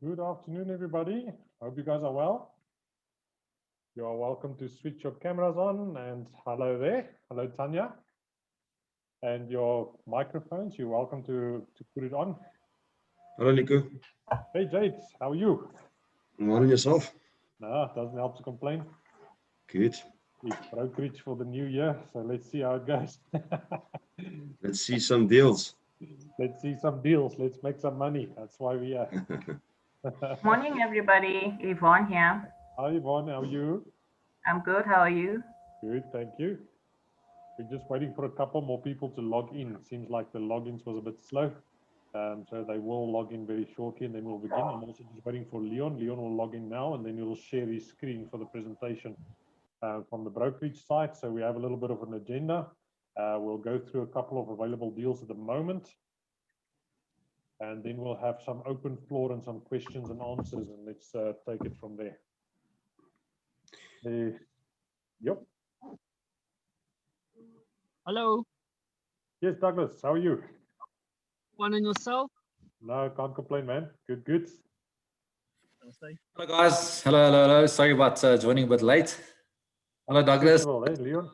Good afternoon, everybody. Hope you guys are well. You are welcome to switch your cameras on, and hello there. Hello, Tanya. And your microphones, you're welcome to put it on. Hello, Nico. Hey, Jade, how are you? Well, and yourself? No, it doesn't help to complain. Good. It's brokerage for the new year, so let's see how it goes. Let's see some deals. Let's see some deals. Let's make some money. That's why we are. Morning, everybody. Yvonne here. Hi, Yvonne. How are you? I'm good. How are you? Good, thank you. We're just waiting for a couple more people to log in. It seems like the logins was a bit slow. So they will log in very shortly and then we'll begin. I'm also just waiting for Leon. Leon will log in now and then he'll share his screen for the presentation from the brokerage site. So we have a little bit of an agenda. We'll go through a couple of available deals at the moment. And then we'll have some open floor and some questions and answers, and let's take it from there. Yep. Hello. Yes, Douglas, how are you? One and yourself? No, can't complain, man. Good, good. Hello, guys. Hello. Sorry about joining a bit late. Hello, Douglas. Well, hey, Leon.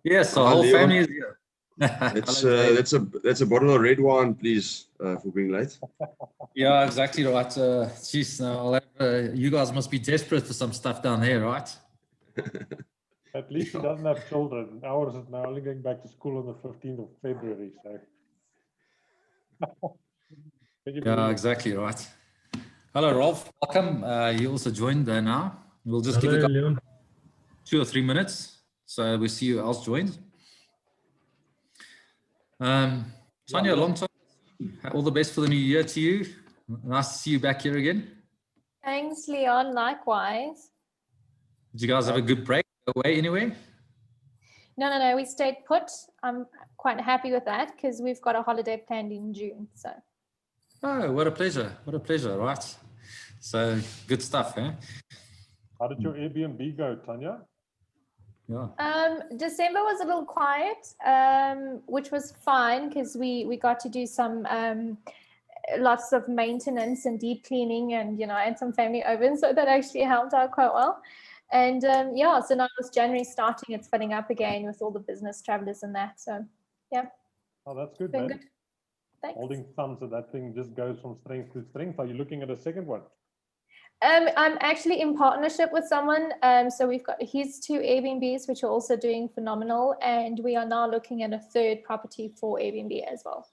Yes, the Hi, whole Leon. family is here. That's a bottle of red wine, please, for being late. Yeah, exactly right. Geez, you guys must be desperate for some stuff down here, right? At least he doesn't have children. Ours is now only going back to school on the 15th of February. So. Yeah, exactly right. Hello, Rolf. Welcome. You also joined there now. We'll just give it 2 or 3 minutes. So we see who else joined. Tanya, long time. All the best for the new year to you. Nice to see you back here again. Thanks, Leon. Likewise. Did you guys have a good break away anyway? No. We stayed put. I'm quite happy with that because we've got a holiday planned in June. So. Oh, what a pleasure. What a pleasure. Right. So good stuff, eh? How did your Airbnb go, Tanya? Yeah. December was a little quiet, which was fine because we got to do some lots of maintenance and deep cleaning and and some family over, so that actually helped out quite well. And yeah, so now it's January starting, it's filling up again with all the business travelers and that. So yeah. Oh, that's good, man. Good. Thanks. Holding thumbs that that thing just goes from strength to strength. Are you looking at a second one? I'm actually in partnership with someone. So we've got his 2 Airbnbs, which are also doing phenomenal. And we are now looking at a 3rd property for Airbnb as well.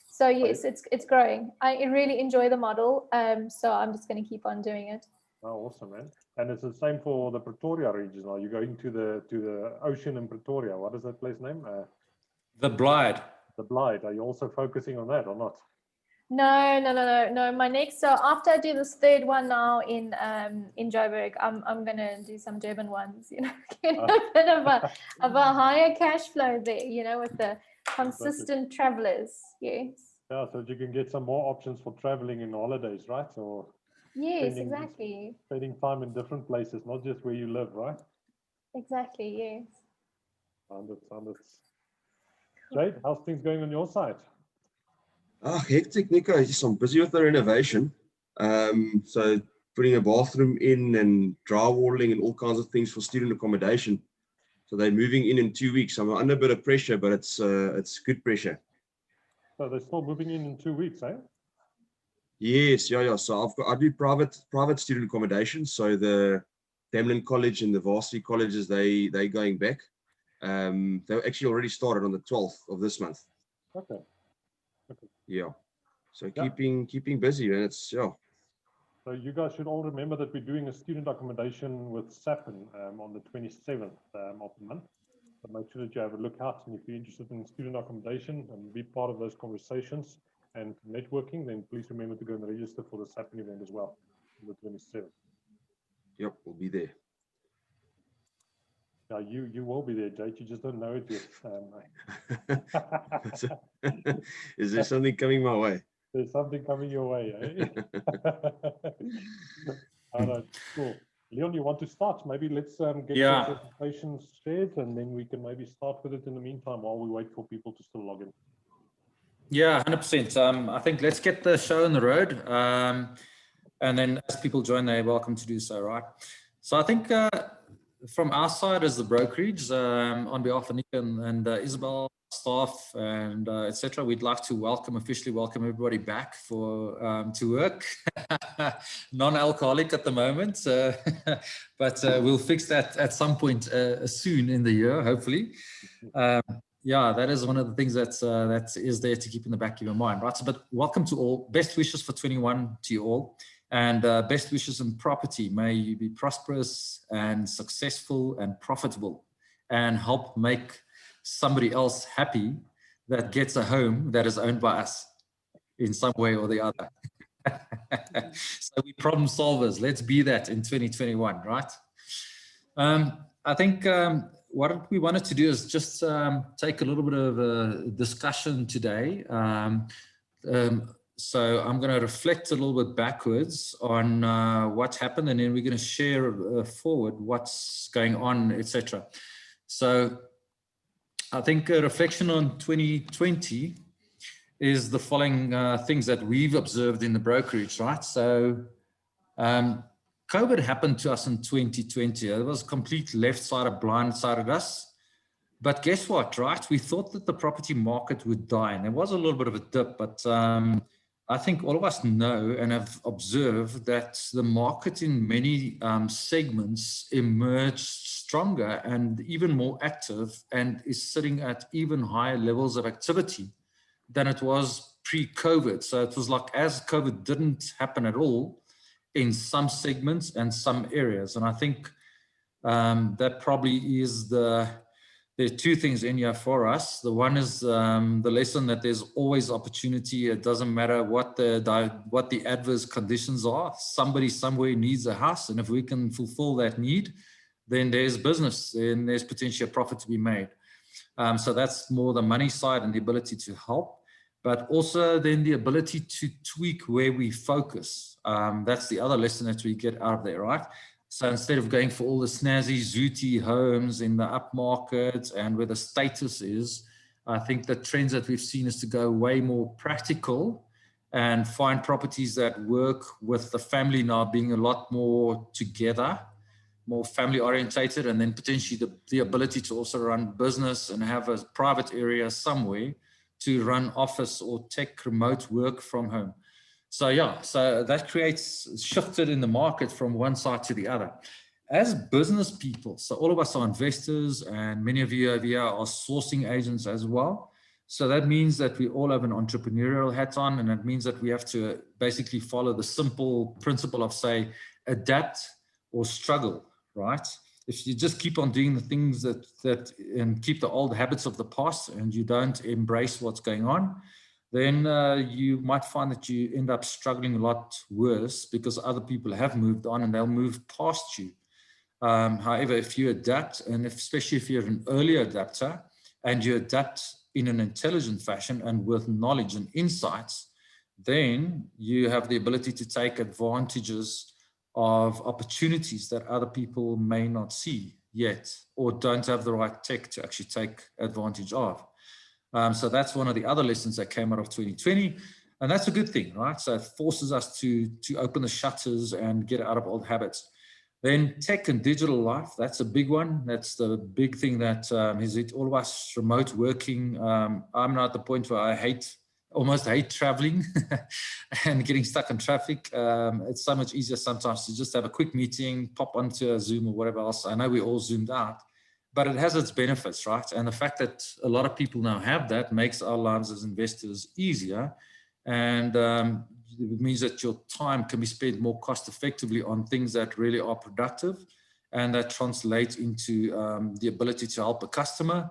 So yes, it's growing. I really enjoy the model. So I'm just going to keep on doing it. Oh, awesome, man. And it's the same for the Pretoria region. Are you going to the ocean in Pretoria? What is that place name? The Blyde. The Blyde. Are you also focusing on that or not? No. My next, so after I do this 3rd one now in Joburg, I'm gonna do some Durban ones, get a bit of a higher cash flow there, with the consistent travelers. Yes. Yeah, so you can get some more options for traveling in holidays, right? Or yes, exactly. Spending time in different places, not just where you live, right? Exactly. Yes. Hundreds. Jade, how's things going on your side? Hectic, Nico. I'm busy with the renovation. So putting a bathroom in and drywalling and all kinds of things for student accommodation. So they're moving in 2 weeks. I'm under a bit of pressure, but it's good pressure. So they're still moving in 2 weeks, eh? Yes, yeah. So I do private student accommodation. So the Damlin College and the varsity colleges, they're going back. They actually already started on the 12th of this month. Okay. Yeah. So keeping busy, and it's So you guys should all remember that we're doing a student accommodation with Sapin on the 27th of the month. So make sure that you have a look out, and if you're interested in student accommodation and be part of those conversations and networking, then please remember to go and register for the Sapin event as well on the 27th. Yep, we'll be there. Yeah, you will be there, Jake. You just don't know it yet. Is there something coming my way? There's something coming your way, eh? All right, cool. Leon, you want to start? Maybe let's get your presentation shared, and then we can maybe start with it in the meantime while we wait for people to still log in. Yeah, 100%. I think let's get the show on the road. And then as people join, they're welcome to do so, right? So I think from our side as the brokerage, on behalf of Nick and Isabel, staff, and etc., we'd like to officially welcome everybody back to work. Non-alcoholic at the moment, but we'll fix that at some point soon in the year, hopefully. Yeah, that is one of the things that is there to keep in the back of your mind, right? So, but welcome to all. Best wishes for 21 to you all. And best wishes in property. May you be prosperous and successful and profitable and help make somebody else happy that gets a home that is owned by us in some way or the other. So we problem solvers. Let's be that in 2021, right? I think what we wanted to do is just take a little bit of a discussion today. So I'm going to reflect a little bit backwards on what happened, and then we're going to share forward what's going on, etc. So I think a reflection on 2020 is the following things that we've observed in the brokerage, right? So COVID happened to us in 2020. It was complete left-sided, blindsided us. But guess what, right? We thought that the property market would die, and there was a little bit of a dip, but I think all of us know and have observed that the market in many segments emerged stronger and even more active and is sitting at even higher levels of activity than it was pre-COVID. So it was like as COVID didn't happen at all in some segments and some areas. And I think that probably is there are two things in here for us. The one is the lesson that there's always opportunity. It doesn't matter what the adverse conditions are. Somebody somewhere needs a house, and if we can fulfill that need, then there's business, then there's potentially a profit to be made. So that's more the money side and the ability to help, but also then the ability to tweak where we focus. That's the other lesson that we get out of there, right? So instead of going for all the snazzy, zooty homes in the upmarket and where the status is, I think the trends that we've seen is to go way more practical and find properties that work with the family now being a lot more together, more family orientated, and then potentially the ability to also run business and have a private area somewhere to run office or tech remote work from home. So yeah, so that shifted in the market from one side to the other. As business people, so all of us are investors, and many of you over here are sourcing agents as well. So that means that we all have an entrepreneurial hat on, and that means that we have to basically follow the simple principle of, say, adapt or struggle, right? If you just keep on doing the things that and keep the old habits of the past and you don't embrace what's going on, then you might find that you end up struggling a lot worse because other people have moved on and they'll move past you. However, if you adapt, and especially if you're an early adapter and you adapt in an intelligent fashion and with knowledge and insights, then you have the ability to take advantages of opportunities that other people may not see yet or don't have the right tech to actually take advantage of. So that's one of the other lessons that came out of 2020, and that's a good thing, right? So it forces us to open the shutters and get out of old habits. Then tech and digital life, that's a big one. That's the big thing that is it all of us remote working. I'm now at the point where I almost hate traveling and getting stuck in traffic. It's so much easier sometimes to just have a quick meeting, pop onto a Zoom or whatever else. I know we all zoomed out, but it has its benefits, right? And the fact that a lot of people now have that makes our lives as investors easier. And it means that your time can be spent more cost effectively on things that really are productive and that translate into the ability to help a customer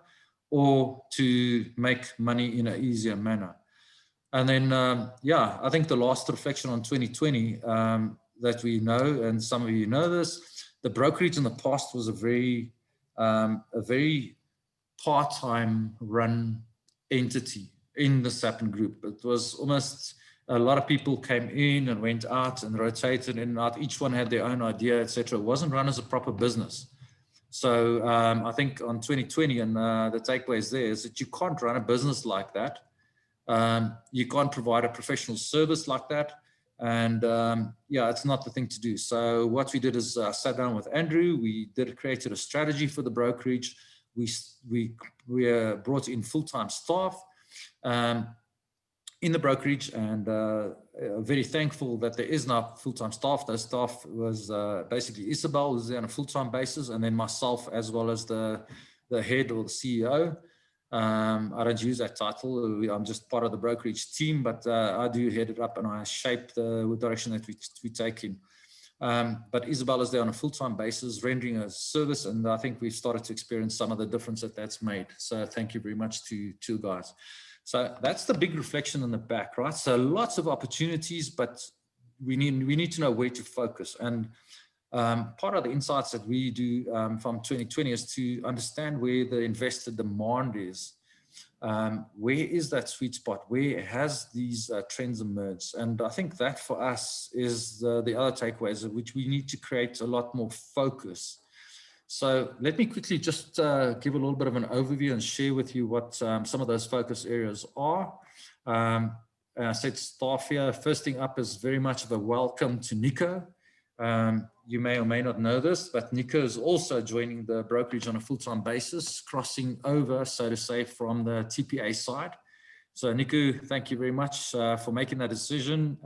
or to make money in an easier manner. And then, yeah, I think the last reflection on 2020 that we know, and some of you know this, the brokerage in the past was a very part-time run entity in the Sapin Group. It was almost a lot of people came in and went out and rotated in and out. Each one had their own idea, etc. It wasn't run as a proper business. So I think on 2020, and the takeaways there is that you can't run a business like that. You can't provide a professional service like that. And yeah, it's not the thing to do. So what we did is sat down with Andrew. We created a strategy for the brokerage. We brought in full-time staff in the brokerage, and very thankful that there is now full-time staff. The staff was basically Isabel, who's there on a full-time basis, and then myself as well as the head or the CEO. I don't use that title. I'm just part of the brokerage team, but I do head it up and I shape the direction that we take in. But Isabel is there on a full-time basis, rendering a service, and I think we've started to experience some of the difference that's made. So thank you very much to you guys. So that's the big reflection in the back, right? So lots of opportunities, but we need to know where to focus. And part of the insights that we do from 2020 is to understand where the investor demand is. Where is that sweet spot? Where has these trends emerged? And I think that for us is the other takeaways, which we need to create a lot more focus. So let me quickly just give a little bit of an overview and share with you what some of those focus areas are. I said staff here. First thing up is very much of a welcome to Nico. You may or may not know this, but Nico is also joining the brokerage on a full-time basis, crossing over, so to say, from the TPA side. So Nico, thank you very much for making that decision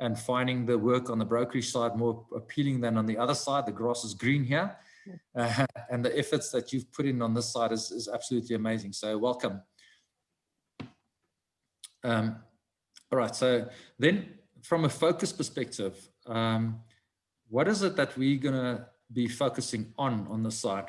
and finding the work on the brokerage side more appealing than on the other side. The grass is green here. And the efforts that you've put in on this side is absolutely amazing. So welcome. All right. So then from a focus perspective, what is it that we're going to be focusing on the side?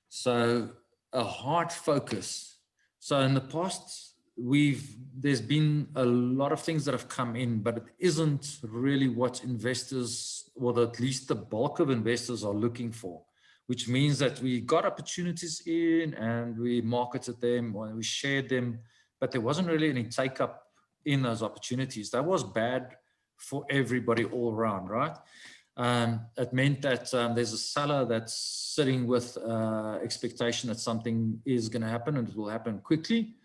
So a hard focus. So in the past, there's been a lot of things that have come in, but it isn't really what investors, or at least the bulk of investors, are looking for. Which means that we got opportunities in and we marketed them or we shared them, but there wasn't really any take up in those opportunities. That was bad for everybody all around, right? It meant that there's a seller that's sitting with expectation that something is going to happen and it will happen quickly.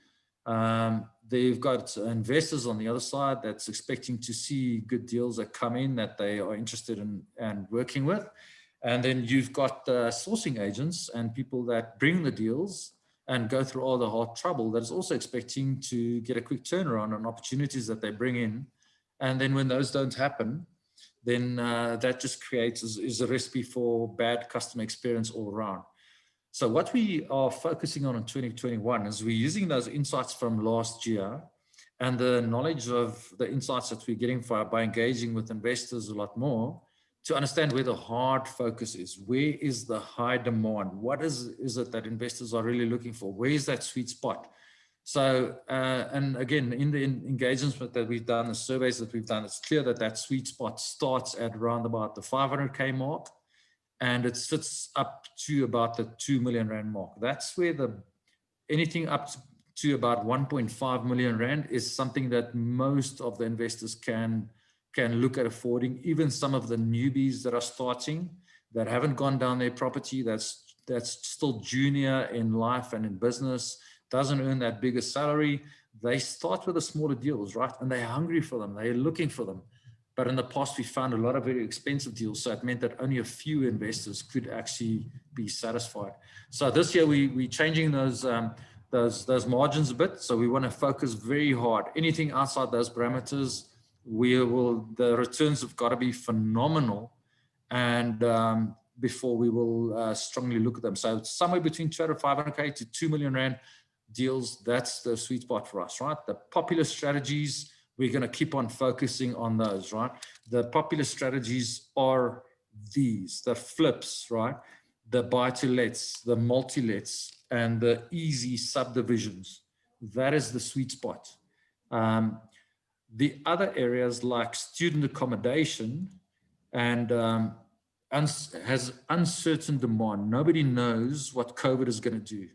They've got investors on the other side that's expecting to see good deals that come in that they are interested in and working with. And then you've got sourcing agents and people that bring the deals and go through all the hard trouble that is also expecting to get a quick turnaround on opportunities that they bring in. And then when those don't happen, then that just creates is a recipe for bad customer experience all around. So what we are focusing on in 2021 is we're using those insights from last year and the knowledge of the insights that we're getting by engaging with investors a lot more, to understand where the hard focus is. Where is the high demand? What is it that investors are really looking for? Where is that sweet spot? So, and again, in the engagements that we've done, the surveys that we've done, it's clear that that sweet spot starts at around about the 500K mark, and it sits up to about the 2 million Rand mark. That's where anything up to about 1.5 million Rand is something that most of the investors can look at affording. Even some of the newbies that are starting, that haven't gone down their property, that's still junior in life and in business, doesn't earn that bigger salary. They start with the smaller deals, right? And they're hungry for them. They're looking for them. But in the past, we found a lot of very expensive deals. So it meant that only a few investors could actually be satisfied. So this year, we're changing those margins a bit. So we want to focus very hard. Anything outside those parameters, the returns have got to be phenomenal, and before we will strongly look at them. So somewhere between 500K to 2 million Rand deals, that's the sweet spot for us, right? The popular strategies, we're going to keep on focusing on those, right? The popular strategies are these, the flips, right? The buy-to-lets, the multi-lets, and the easy subdivisions. That is the sweet spot. The other areas like student accommodation and has uncertain demand. Nobody knows what COVID is going to do.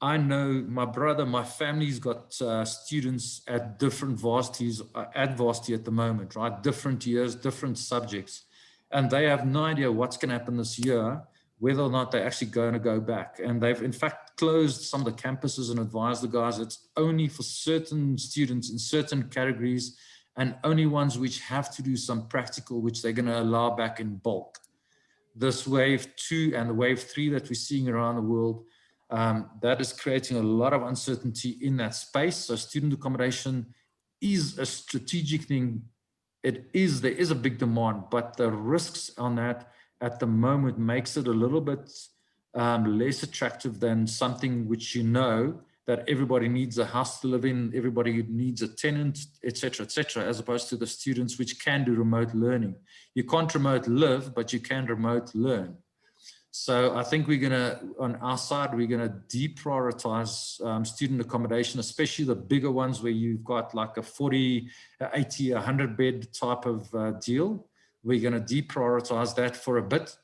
I know my brother, my family's got students at different varsities, at varsity at the moment, right? Different years, different subjects. And they have no idea what's going to happen this year, whether or not they're actually going to go back. And they've in fact closed some of the campuses and advised the guys it's only for certain students in certain categories and only ones which have to do some practical, which they're going to allow back in bulk. This wave 2 and the wave 3 that we're seeing around the world, that is creating a lot of uncertainty in that space. So student accommodation is a strategic thing. There is a big demand, but the risks on that at the moment makes it a little bit less attractive than something which that everybody needs a house to live in, everybody needs a tenant, etc., as opposed to the students which can do remote learning. You can't remote live, but you can remote learn. So I think on our side, we're going to deprioritize student accommodation, especially the bigger ones where you've got like a 40, 80, 100 bed type of deal. We're going to deprioritize that for a bit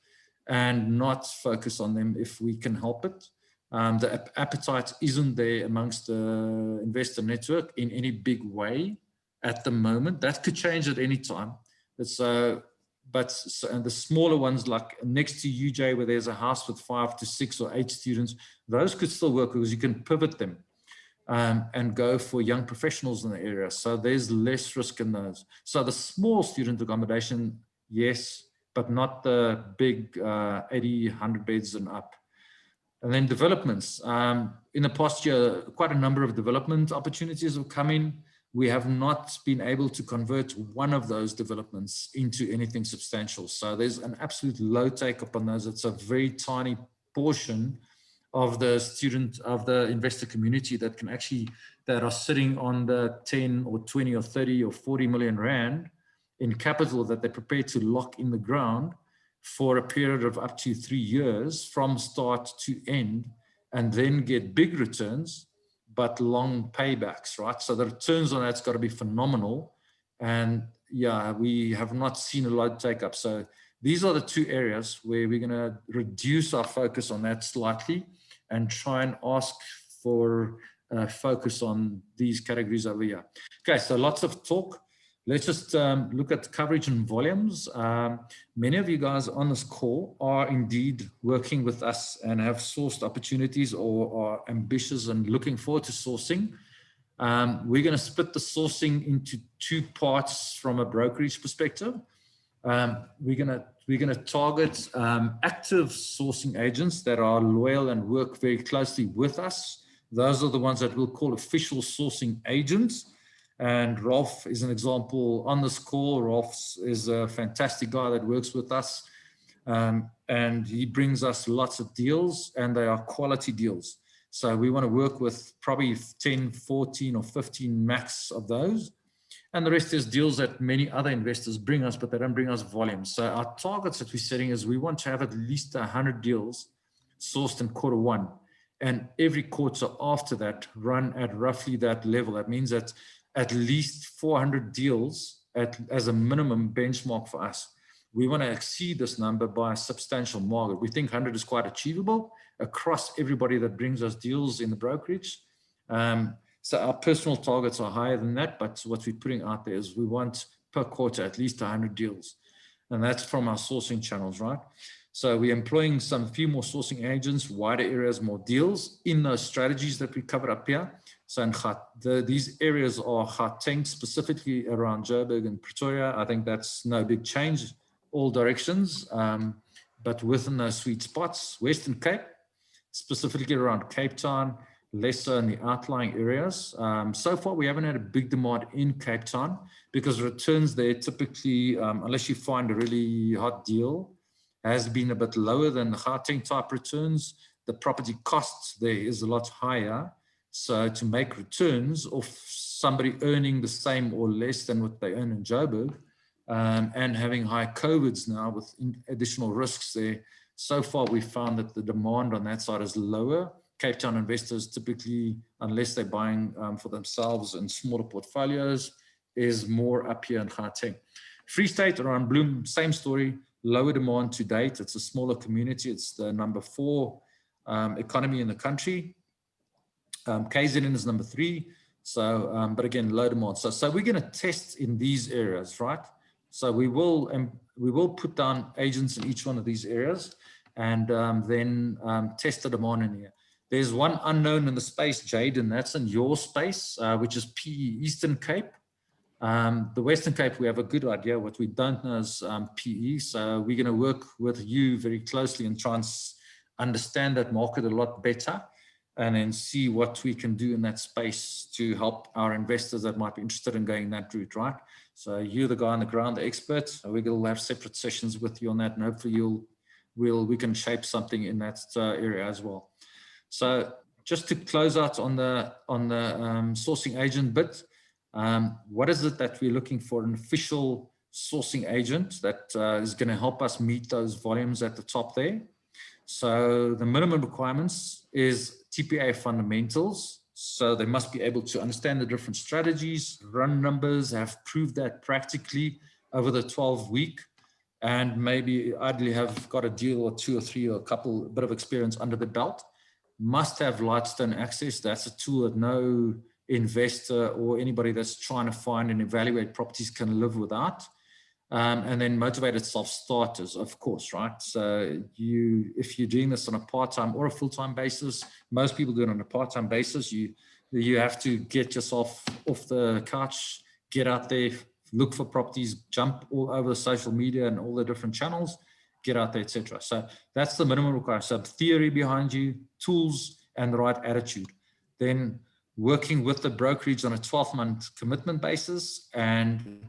and not focus on them if we can help it. The appetite isn't there amongst the investor network in any big way at the moment. That could change at any time. And the smaller ones, like next to UJ, where there's a house with 5 to 6 or 8 students, those could still work because you can pivot them and go for young professionals in the area. So there's less risk in those. So the small student accommodation, yes, but not the big 80, 100 beds and up. And then developments. In the past year, quite a number of development opportunities have come in. We have not been able to convert one of those developments into anything substantial. So there's an absolute low take up on those. It's a very tiny portion of the investor community that are sitting on the 10 or 20 or 30 or 40 million rand in capital that they're prepared to lock in the ground for a period of up to 3 years from start to end, and then get big returns, but long paybacks, right? So the returns on that's got to be phenomenal. And yeah, we have not seen a lot of take up. So these are the 2 areas where we're going to reduce our focus on that slightly and try and ask for focus on these categories over here. Okay, so lots of talk. Let's just look at coverage and volumes. Many of you guys on this call are indeed working with us and have sourced opportunities or are ambitious and looking forward to sourcing. We're going to split the sourcing into 2 parts from a brokerage perspective. We're going to target active sourcing agents that are loyal and work very closely with us. Those are the ones that we'll call official sourcing agents. And Rolf is an example on this call. Rolf is a fantastic guy that works with us. And he brings us lots of deals, and they are quality deals. So we want to work with probably 10, 14 or 15 max of those. And the rest is deals that many other investors bring us, but they don't bring us volume. So our targets that we're setting is we want to have at least 100 deals sourced in Q1. And every quarter after that run at roughly that level. That means that at least 400 deals as a minimum benchmark for us. We want to exceed this number by a substantial margin. We think 100 is quite achievable across everybody that brings us deals in the brokerage. So our personal targets are higher than that, but what we're putting out there is we want per quarter at least 100 deals. And that's from our sourcing channels, right? So we're employing few more sourcing agents, wider areas, more deals in those strategies that we covered up here. So these areas are Gauteng, specifically around Joburg and Pretoria. I think that's no big change, all directions, but within those sweet spots. Western Cape, specifically around Cape Town, less so in the outlying areas. So far, we haven't had a big demand in Cape Town because returns there typically, unless you find a really hot deal, has been a bit lower than the Gauteng type returns. The property costs there is a lot higher. So to make returns of somebody earning the same or less than what they earn in Joburg, and having high COVIDs now with additional risks there, so far we found that the demand on that side is lower. Cape Town investors typically, unless they're buying for themselves in smaller portfolios, is more up here in Gauteng. Free State around Bloem, same story, lower demand to date. It's a smaller community. It's the number 4 economy in the country. KZN is number 3. So, but again, low demand. So we're going to test in these areas, right? So we will put down agents in each one of these areas and then test the demand in here. There's one unknown in the space, Jade, and that's in your space, which is PE Eastern Cape. The Western Cape, we have a good idea. What we don't know is PE. So we're going to work with you very closely and try and understand that market a lot better, and then see what we can do in that space to help our investors that might be interested in going that route, right? So you're the guy on the ground, the expert. We will have separate sessions with you on that, and hopefully we can shape something in that area as well. So just to close out on the sourcing agent bit, what is it that we're looking for? An official sourcing agent that is going to help us meet those volumes at the top there. So the minimum requirements is TPA fundamentals. So they must be able to understand the different strategies, run numbers, have proved that practically over the 12-week, and maybe ideally have got a deal or 2 or 3 or a bit of experience under the belt. Must have Lightstone access. That's a tool that no investor or anybody that's trying to find and evaluate properties can live without. And then motivated self-starters, of course, right? So if you're doing this on a part-time or a full-time basis, most people do it on a part-time basis. You have to get yourself off the couch, get out there, look for properties, jump all over social media and all the different channels, get out there, etc. So that's the minimum requirement. So theory behind you, tools, and the right attitude. Then working with the brokerage on a 12-month commitment basis and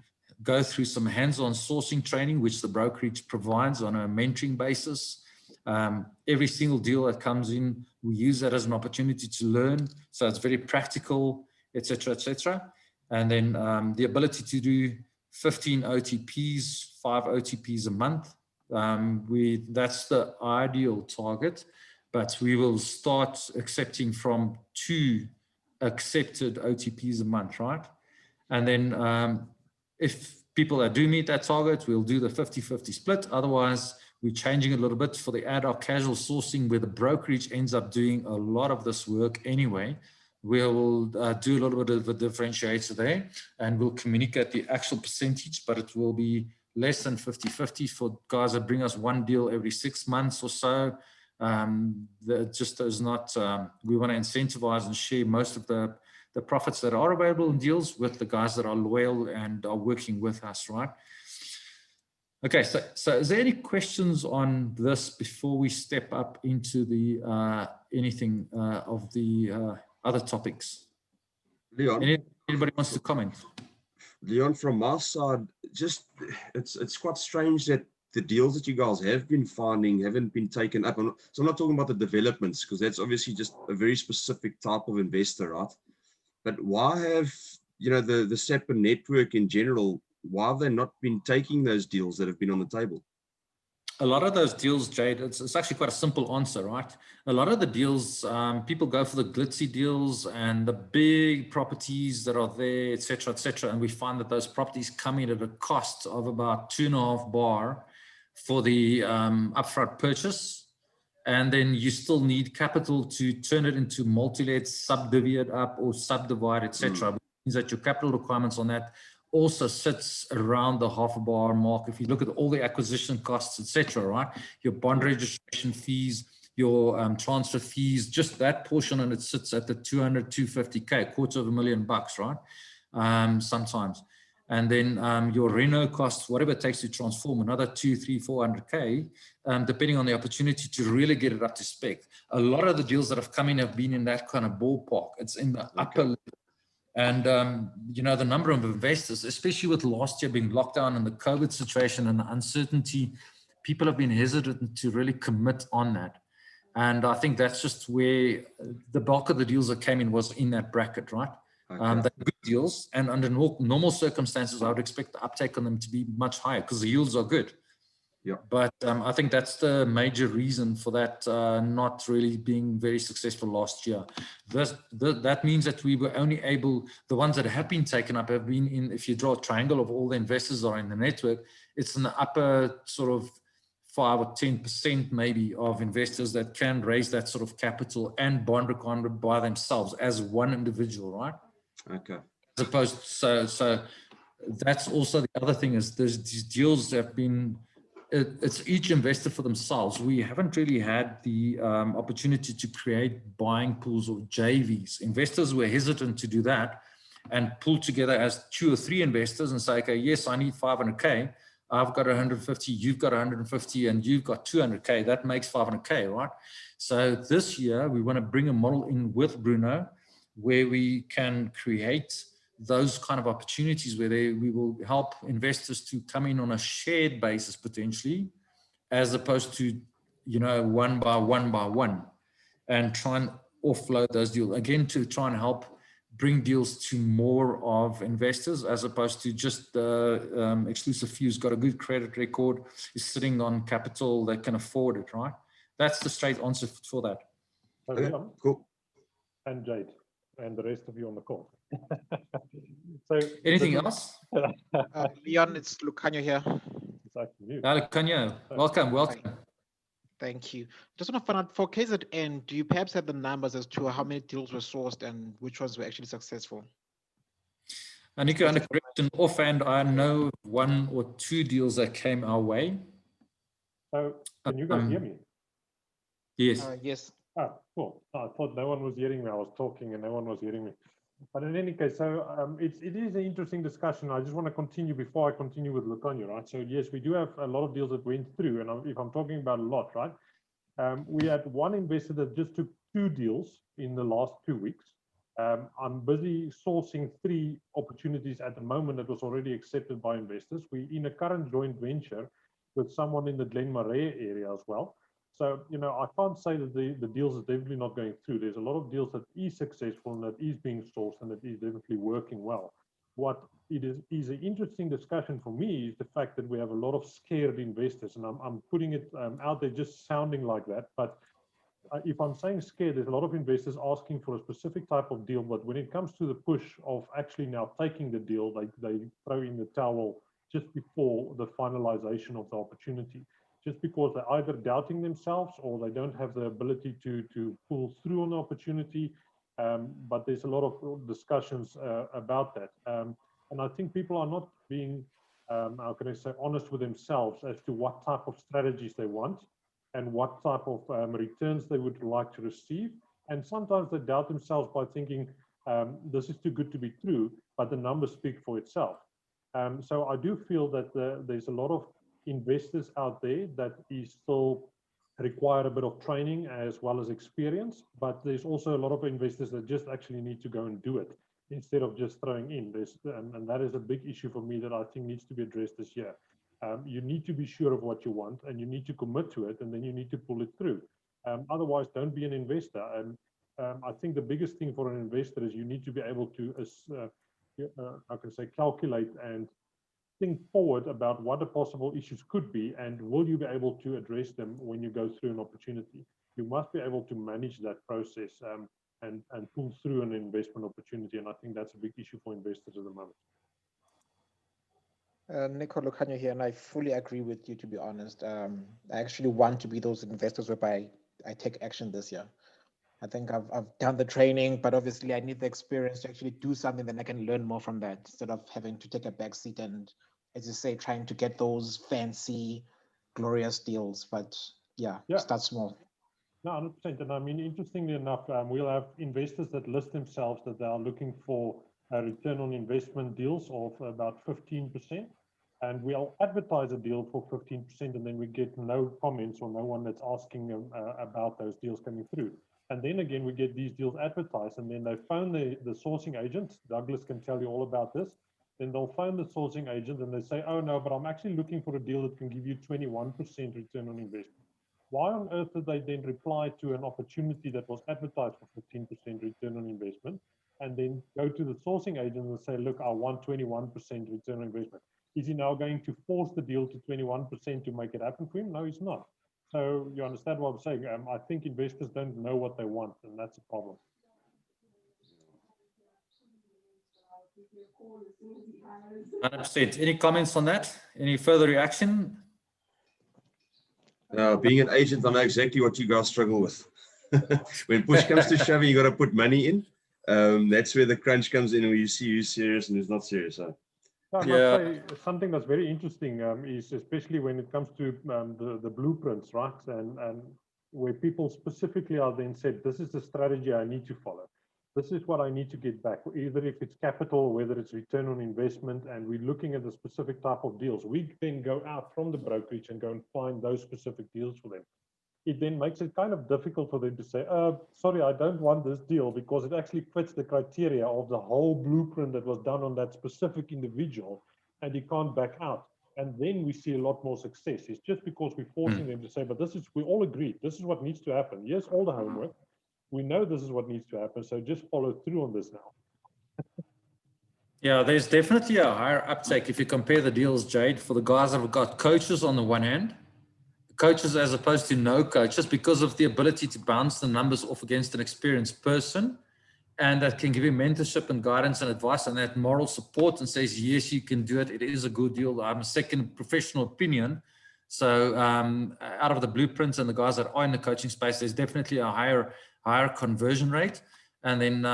go through some hands-on sourcing training, which the brokerage provides on a mentoring basis. Every single deal that comes in, we use that as an opportunity to learn. So it's very practical, etc., etc. And then the ability to do 15 OTPs, 5 OTPs a month. That's the ideal target, but we will start accepting from 2 accepted OTPs a month, right? And then if people that do meet that target, we'll do the 50-50 split. Otherwise, we're changing a little bit for the ad hoc casual sourcing, where the brokerage ends up doing a lot of this work anyway. We'll do a little bit of a differentiator there, and we'll communicate the actual percentage, but it will be less than 50-50 for guys that bring us 1 deal every 6 months or so. That just is not, we want to incentivize and share most of the profits that are available in deals with the guys that are loyal and are working with us, right? Okay, so is there any questions on this before we step up into the anything of the other topics? Leon, anybody wants to comment? Leon, from my side, just it's quite strange that the deals that you guys have been finding haven't been taken up. So I'm not talking about the developments, because that's obviously just a very specific type of investor, right? But why have, the SAPA network in general, why have they not been taking those deals that have been on the table? A lot of those deals, Jade, it's actually quite a simple answer, right? A lot of the deals, people go for the glitzy deals and the big properties that are there, et cetera, and we find that those properties come in at a cost of about 2.5 bar for the upfront purchase. And then you still need capital to turn it into multi-let, subdivide up or subdivide, etc. Which means that your capital requirements on that also sits around the 0.5 bar mark. If you look at all the acquisition costs, etc., right? Your bond registration fees, your transfer fees, just that portion, and it sits at the 200, 250K, $250,000, right? Sometimes. And then your reno costs, whatever it takes to transform, another 200, 300, 400K, depending on the opportunity to really get it up to spec. A lot of the deals that have come in have been in that kind of ballpark. It's in the upper level. And, the number of investors, especially with last year being locked down and the COVID situation and the uncertainty, people have been hesitant to really commit on that. And I think that's just where the bulk of the deals that came in was in that bracket, right? Okay. They're good deals, and under normal circumstances, I would expect the uptake on them to be much higher because the yields are good. Yeah. But I think that's the major reason for that not really being very successful last year. That means that we were only able, the ones that have been taken up have been in, if you draw a triangle of all the investors are in the network, it's in the upper sort of 5 or 10% maybe of investors that can raise that sort of capital and bond requirement by themselves as one individual, right? Okay. As opposed, so that's also the other thing is these deals have been, it's each investor for themselves. We haven't really had the opportunity to create buying pools or JVs. Investors were hesitant to do that and pull together as 2 or 3 investors and say, okay, yes, I need 500K. I've got 150, you've got 150, and you've got 200K. That makes 500K, right? So this year, we want to bring a model in with Bruno where we can create those kind of opportunities where we will help investors to come in on a shared basis potentially, as opposed to, you know, one by one, and try and offload those deals. Again, to try and help bring deals to more of investors, as opposed to just the exclusive few who's got a good credit record, is sitting on capital that can afford it, right? That's the straight answer for that. So Okay, Leon cool. and Jade and the rest of you on the call. So Anything else? Leon, it's Lucanio here. It's actually you. Kanya, welcome. Thank you. Just want to find out, for KZN, do you perhaps have the numbers as to how many deals were sourced and which ones were actually successful? Nico, under correction, offhand, I know 1 or 2 deals that came our way. So can you guys hear me? Yes. Yes. Ah, cool. I thought no one was hearing me. I was talking and no one was hearing me. But in any case, so it is an interesting discussion. I just want to continue before I continue with Lucanio, right? So yes, we do have a lot of deals that went through, and if I'm talking about a lot, right? We had one investor that just took 2 deals in the last 2 weeks. I'm busy sourcing 3 opportunities at the moment that was already accepted by investors. We in a current joint venture with someone in the Glen Marais area as well. So, you know, I can't say that the deals are definitely not going through. There's a lot of deals that is successful and that is being sourced and that is definitely working well. What it is an interesting discussion for me is the fact that we have a lot of scared investors, and I'm putting it out there just sounding like that. But if I'm saying scared, there's a lot of investors asking for a specific type of deal, but when it comes to the push of actually now taking the deal, they throw in the towel just before the finalization of the opportunity, just because they're either doubting themselves or they don't have the ability to pull through on the opportunity. But there's a lot of discussions about that. And I think people are not being, how can I say, honest with themselves as to what type of strategies they want and what type of returns they would like to receive. And sometimes they doubt themselves by thinking, this is too good to be true, but the numbers speak for itself. So I do feel that there's a lot of investors out there that is still require a bit of training as well as experience, but there's also a lot of investors that just actually need to go and do it instead of just throwing in. And that is a big issue for me that I think needs to be addressed this year. You need to be sure of what you want and you need to commit to it, and then you need to pull it through. Otherwise, don't be an investor. And I think the biggest thing for an investor is you need to be able to, I can say, calculate and think forward about what the possible issues could be, and will you be able to address them when you go through an opportunity. You must be able to manage that process and pull through an investment opportunity, and I think that's a big issue for investors at the moment. Nico Lucanio here, and I fully agree with you, to be honest. I actually want to be those investors whereby I take action this year. I think I've done the training, but obviously I need the experience to actually do something that I can learn more from that, instead of having to take a back seat and, as you say, trying to get those fancy, glorious deals. But yeah. Start small. No, 100%. And I mean, interestingly enough, we'll have investors that list themselves that they are looking for a return on investment deals of about 15%. And we'll advertise a deal for 15%, and then we get no comments or no one that's asking about those deals coming through. And then again, we get these deals advertised, and then they phone the sourcing agent. Douglas can tell you all about this. Then they'll phone the sourcing agent and they say, oh no, but I'm actually looking for a deal that can give you 21% return on investment. Why on earth did they then reply to an opportunity that was advertised for 15% return on investment, and then go to the sourcing agent and say, look, I want 21% return on investment? Is he now going to force the deal to 21% to make it happen for him? No, he's not. So you understand what I'm saying? I think investors don't know what they want, and that's a problem. Any comments on that? Any further reaction? Being an agent, I know exactly what you guys struggle with. When push comes to shove, you got to put money in. That's where the crunch comes in, where you see who's serious and who's not serious. So. I must say, something that's very interesting is especially when it comes to the blueprints, right? And where people specifically are then said, this is the strategy I need to follow. this is what I need to get back, either if it's capital, whether it's return on investment, and we're looking at the specific type of deals. We then go out from the brokerage and go and find those specific deals for them. It then makes it kind of difficult for them to say, sorry, I don't want this deal, because it actually fits the criteria of the whole blueprint that was done on that specific individual, and you can't back out. And then we see a lot more success. It's just because we're forcing them to say, but this is, we all agree, this is what needs to happen. Yes, all the homework. We know this is what needs to happen, so just follow through on this now. Yeah, there's definitely a higher uptake if you compare the deals, Jade, for the guys that have got coaches on the one hand, coaches as opposed to no coaches, because of the ability to bounce the numbers off against an experienced person, and that can give you mentorship and guidance and advice and that moral support and says, yes, you can do it. It is a good deal. I'm a second professional opinion. So out of the blueprints and the guys that are in the coaching space, there's definitely a higher conversion rate. And then,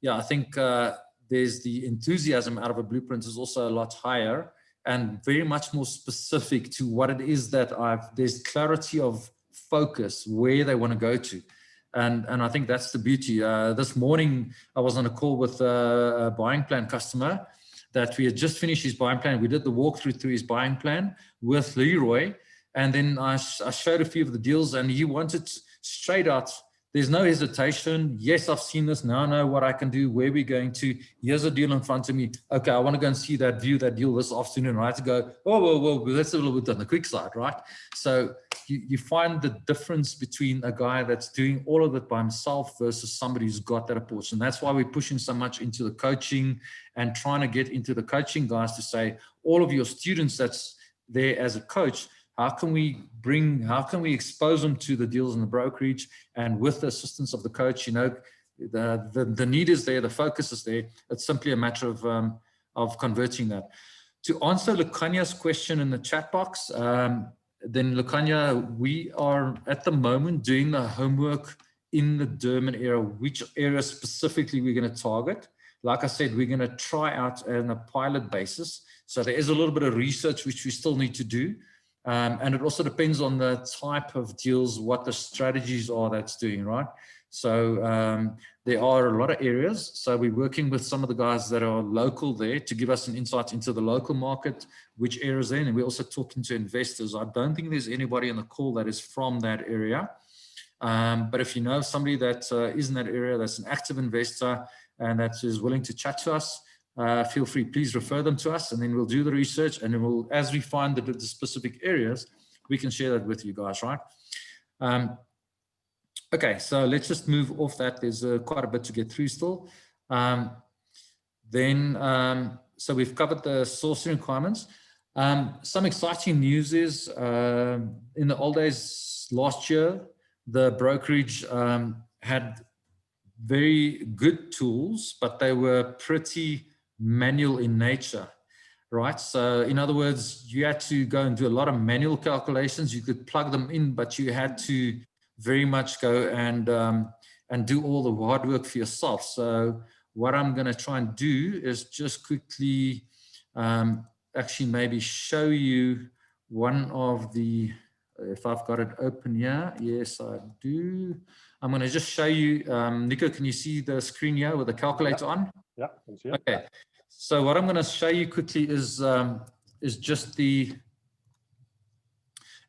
yeah, I think there's the enthusiasm out of a blueprint is also a lot higher and very much more specific to what it is that there's clarity of focus where they want to go to. And I think that's the beauty. This morning, I was on a call with a buying plan customer that we had just finished his buying plan. We did the walkthrough through his buying plan with Leroy. And then I showed a few of the deals and he wanted straight out. There's no hesitation. Yes, I've seen this. Now I know what I can do, where we're going to. Here's a deal in front of me. Okay, I want to go and see that deal this afternoon. I had to go, oh, well, that's a little bit on the quick side, right? So you find the difference between a guy that's doing all of it by himself versus somebody who's got that approach. And that's why we're pushing so much into the coaching and trying to get into the coaching guys to say, all of your students that's there as a coach, how can we expose them to the deals in the brokerage, and with the assistance of the coach, you know, the need is there, the focus is there. It's simply a matter of converting that. To answer Lucanya's question in the chat box, then Lucania, we are at the moment doing the homework in the Durban area, which area specifically we're going to target. Like I said, we're going to try out on a pilot basis. So there is a little bit of research which we still need to do. And it also depends on the type of deals, what the strategies are that's doing, right? So there are a lot of areas. So we're working with some of the guys that are local there to give us an insight into the local market, which areas there, and we're also talking to investors. I don't think there's anybody on the call that is from that area. But if you know somebody that is in that area, that's an active investor and that is willing to chat to us, feel free, please refer them to us, and then we'll do the research, and then we'll, as we find the specific areas, we can share that with you guys, right? Okay, so let's just move off that. There's quite a bit to get through still. So we've covered the sourcing requirements. Some exciting news is in the old days, last year, the brokerage had very good tools, but they were pretty manual in nature, right? So in other words, you had to go and do a lot of manual calculations. You could plug them in, but you had to very much go and do all the hard work for yourself. So what I'm going to try and do is just quickly actually maybe show you one of the, if I've got it open here. Yes, I do. I'm going to just show you, Nico, can you see the screen here with the calculator on? Yeah, I can see it. Okay. So what I'm going to show you quickly is just the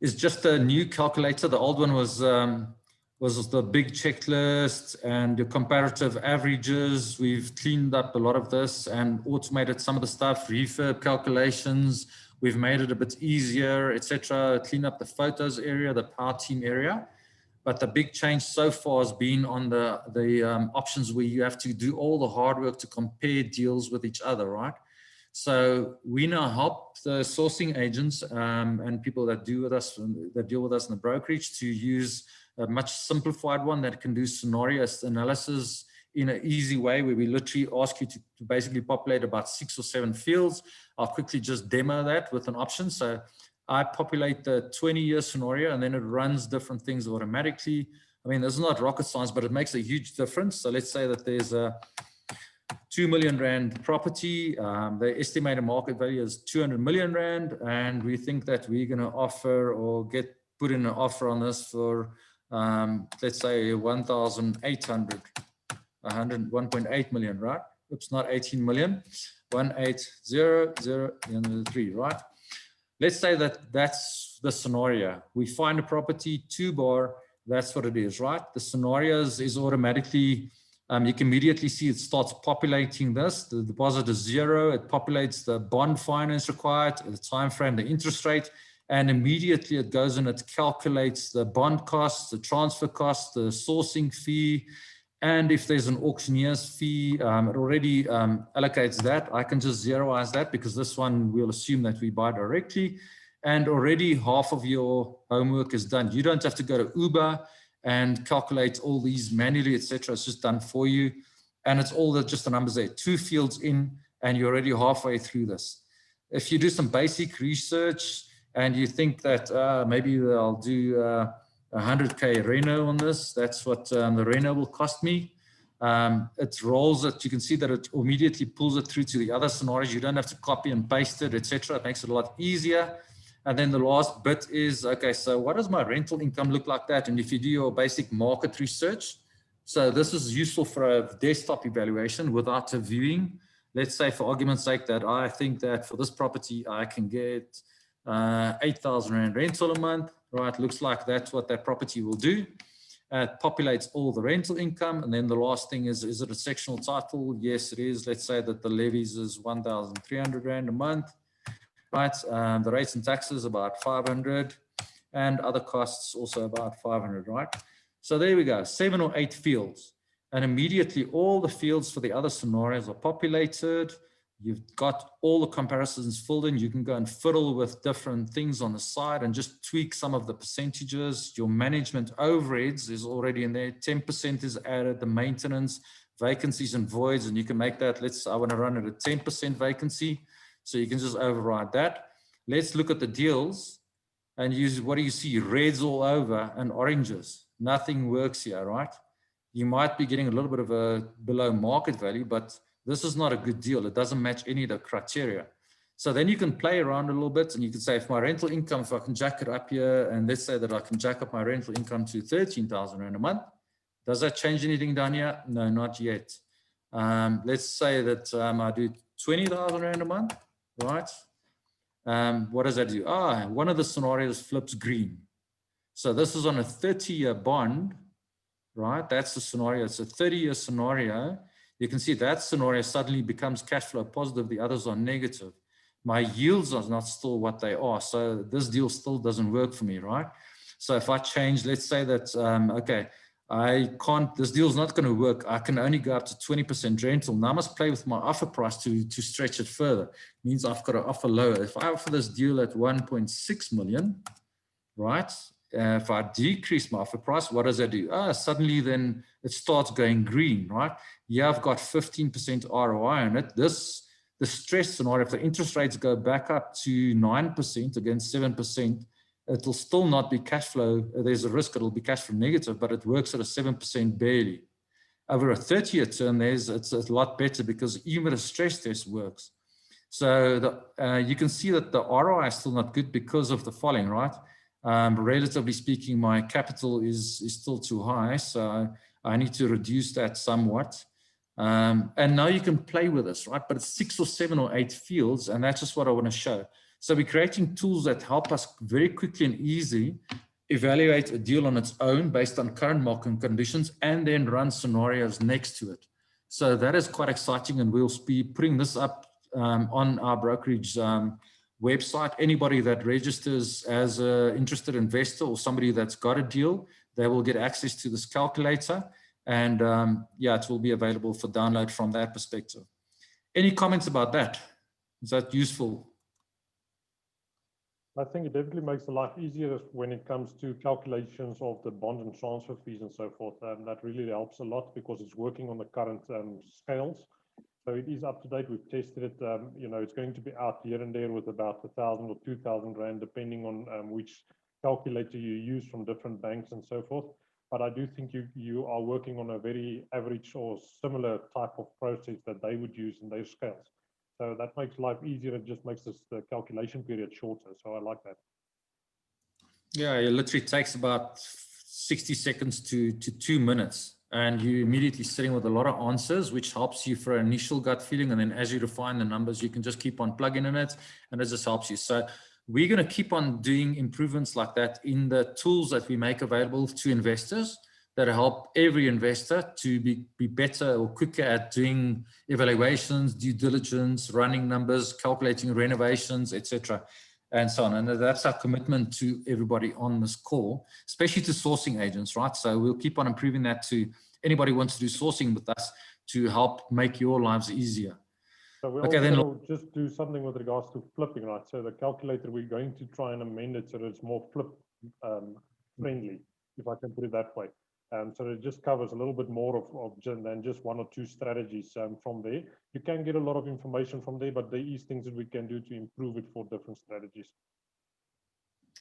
new calculator. The old one was the big checklist and your comparative averages. We've cleaned up a lot of this and automated some of the stuff, refurb calculations. We've made it a bit easier, etc. Clean up the photos area, the power team area. But the big change so far has been on the options where you have to do all the hard work to compare deals with each other, right? So we now help the sourcing agents and people that deal with us in the brokerage to use a much simplified one that can do scenario analysis in an easy way, where we literally ask you to basically populate about 6 or 7 fields. I'll quickly just demo that with an option. So I populate the 20-year scenario and then it runs different things automatically. I mean, this is not rocket science, but it makes a huge difference. So let's say that there's a 2 million Rand property. The estimated market value is 200 million Rand. And we think that we're going to offer or put in an offer on this for, let's say 1,800. 101.8 million, right? Oops, not 18 million. 18003, right? Let's say that that's the scenario. We find a property, 2 bar, that's what it is, right? The scenarios is automatically, you can immediately see it starts populating this. The deposit is 0. It populates the bond finance required, the time frame, the interest rate, and immediately it goes and it calculates the bond costs, the transfer costs, the sourcing fee, and if there's an auctioneer's fee, it already allocates that. I can just zeroize that because this one we'll assume that we buy directly, and already half of your homework is done. You don't have to go to Uber and calculate all these manually, etc. It's just done for you, and it's all just the numbers there. 2 fields in, and you're already halfway through this. If you do some basic research and you think that maybe I'll do 100K Reno on this, that's what the Reno will cost me. It rolls it, you can see that it immediately pulls it through to the other scenarios. You don't have to copy and paste it, etc. It makes it a lot easier. And then the last bit is, okay, so what does my rental income look like that? And if you do your basic market research, so this is useful for a desktop evaluation without a viewing. Let's say for argument's sake that I think that for this property, I can get 8,000 Rand rental a month, right? Looks like that's what that property will do. It populates all the rental income. And then the last thing is it a sectional title? Yes, it is. Let's say that the levies is 1,300 Rand a month, right? The rates and taxes about 500 and other costs also about 500, right? So there we go, 7 or 8 fields. And immediately all the fields for the other scenarios are populated. You've got all the comparisons filled in. You can go and fiddle with different things on the side and just tweak some of the percentages. Your management overheads is already in there. 10% is added, the maintenance, vacancies and voids, and you can make that, I want to run it at 10% vacancy. So you can just override that. Let's look at the deals and use, what do you see? Reds all over and oranges. Nothing works here, right? You might be getting a little bit of a below market value, but this is not a good deal. It doesn't match any of the criteria. So then you can play around a little bit and you can say, if my rental income, if I can jack it up here, and let's say that I can jack up my rental income to 13,000 Rand a month. Does that change anything down here? No, not yet. Let's say that I do 20,000 Rand a month, right? What does that do? One of the scenarios flips green. So this is on a 30-year bond, right? That's the scenario. It's a 30-year scenario. You can see that scenario suddenly becomes cash flow positive. The others are negative. My yields are not still what they are. So this deal still doesn't work for me, right? So if I change, let's say that, okay, this deal's not going to work. I can only go up to 20% rental. Now I must play with my offer price to stretch it further. It means I've got to offer lower. If I offer this deal at 1.6 million, right? If I decrease my offer price, what does that do? Suddenly then it starts going green, right? Yeah, I've got 15% ROI on it. The stress scenario, if the interest rates go back up to 9% against 7%, it'll still not be cash flow. There's a risk it'll be cash flow negative, but it works at a 7% barely. Over a 30-year term, it's a lot better because even a stress test works. So you can see that the ROI is still not good because of the following, right? Relatively speaking, my capital is still too high, so I need to reduce that somewhat. And now you can play with this, right? But it's 6 or 7 or 8 fields, and that's just what I want to show. So we're creating tools that help us very quickly and easily evaluate a deal on its own based on current market conditions and then run scenarios next to it. So that is quite exciting, and we'll be putting this up on our brokerage website. Anybody that registers as an interested investor or somebody that's got a deal, they will get access to this calculator, and yeah, it will be available for download from that perspective. Any comments about that? Is that useful? I think it definitely makes the life easier when it comes to calculations of the bond and transfer fees and so forth. That really helps a lot because it's working on the current scales. So it is up to date. We've tested it. You know, it's going to be out here and there with about 1,000 or 2,000 Rand, depending on which calculator you use from different banks and so forth. But I do think you are working on a very average or similar type of process that they would use in their scales. So that makes life easier. It just makes the calculation period shorter. So I like that. Yeah, it literally takes about 60 seconds to 2 minutes. and you immediately sitting with a lot of answers, which helps you for an initial gut feeling. And then as you refine the numbers, you can just keep on plugging in it, and it just helps you. So we're going to keep on doing improvements like that in the tools that we make available to investors that help every investor to be better or quicker at doing evaluations, due diligence, running numbers, calculating renovations, etc., and so on. And that's our commitment to everybody on this call, especially to sourcing agents, right? So we'll keep on improving that to anybody who wants to do sourcing with us to help make your lives easiasier. So we're Okay, also then going to just do something with regards to flipping, right? So the calculator, we're going to try and amend it so that it's more flip friendly, if I can put it that way. So it just covers a little bit more than just one or two strategies from there. You can get a lot of information from there, but there is things that we can do to improve it for different strategies.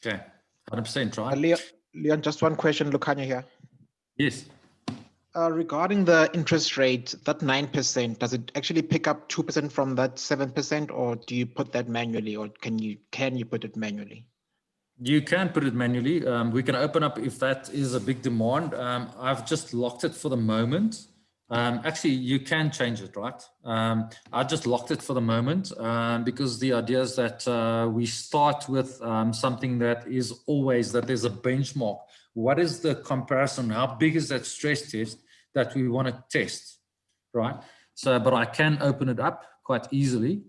Okay, 100%, right? Leon, just one question, Lukanya here. Yes. Regarding the interest rate, that 9%, does it actually pick up 2% from that 7%, or do you put that manually, or can you put it manually? You can put it manually. We can open up if that is a big demand. I've just locked it for the moment. Actually, you can change it, right? I just locked it for the moment because the idea is that we start with something that is always that there's a benchmark. What is the comparison? How big is that stress test that we want to test, right? So, but I can open it up quite easily.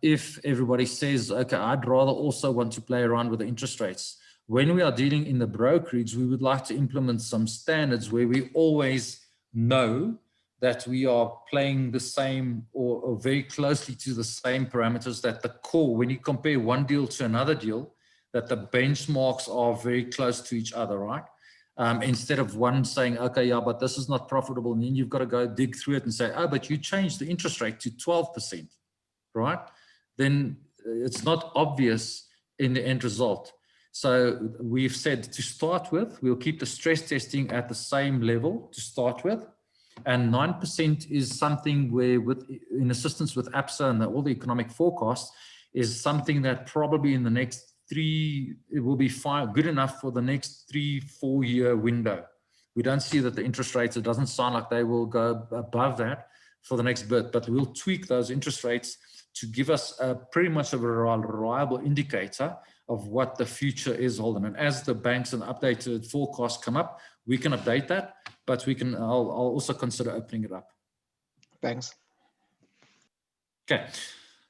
If everybody says, okay, I'd rather also want to play around with the interest rates. When we are dealing in the brokerage, we would like to implement some standards where we always know that we are playing the same or very closely to the same parameters, that the core, when you compare one deal to another deal, that the benchmarks are very close to each other, right? Instead of one saying, okay, yeah, but this is not profitable. And then you've got to go dig through it and say, oh, but you changed the interest rate to 12%. Right? Then it's not obvious in the end result. So we've said to start with, we'll keep the stress testing at the same level to start with. And 9% is something where in assistance with APSA and all the economic forecasts is something that probably in the next it will be good enough for the next 3-4 year window. We don't see that the interest rates, it doesn't sound like they will go above that for the next bit, but we'll tweak those interest rates to give us pretty much of a reliable indicator of what the future is holding. And as the banks and updated forecasts come up, we can update that, but I'll also consider opening it up. Thanks. Okay.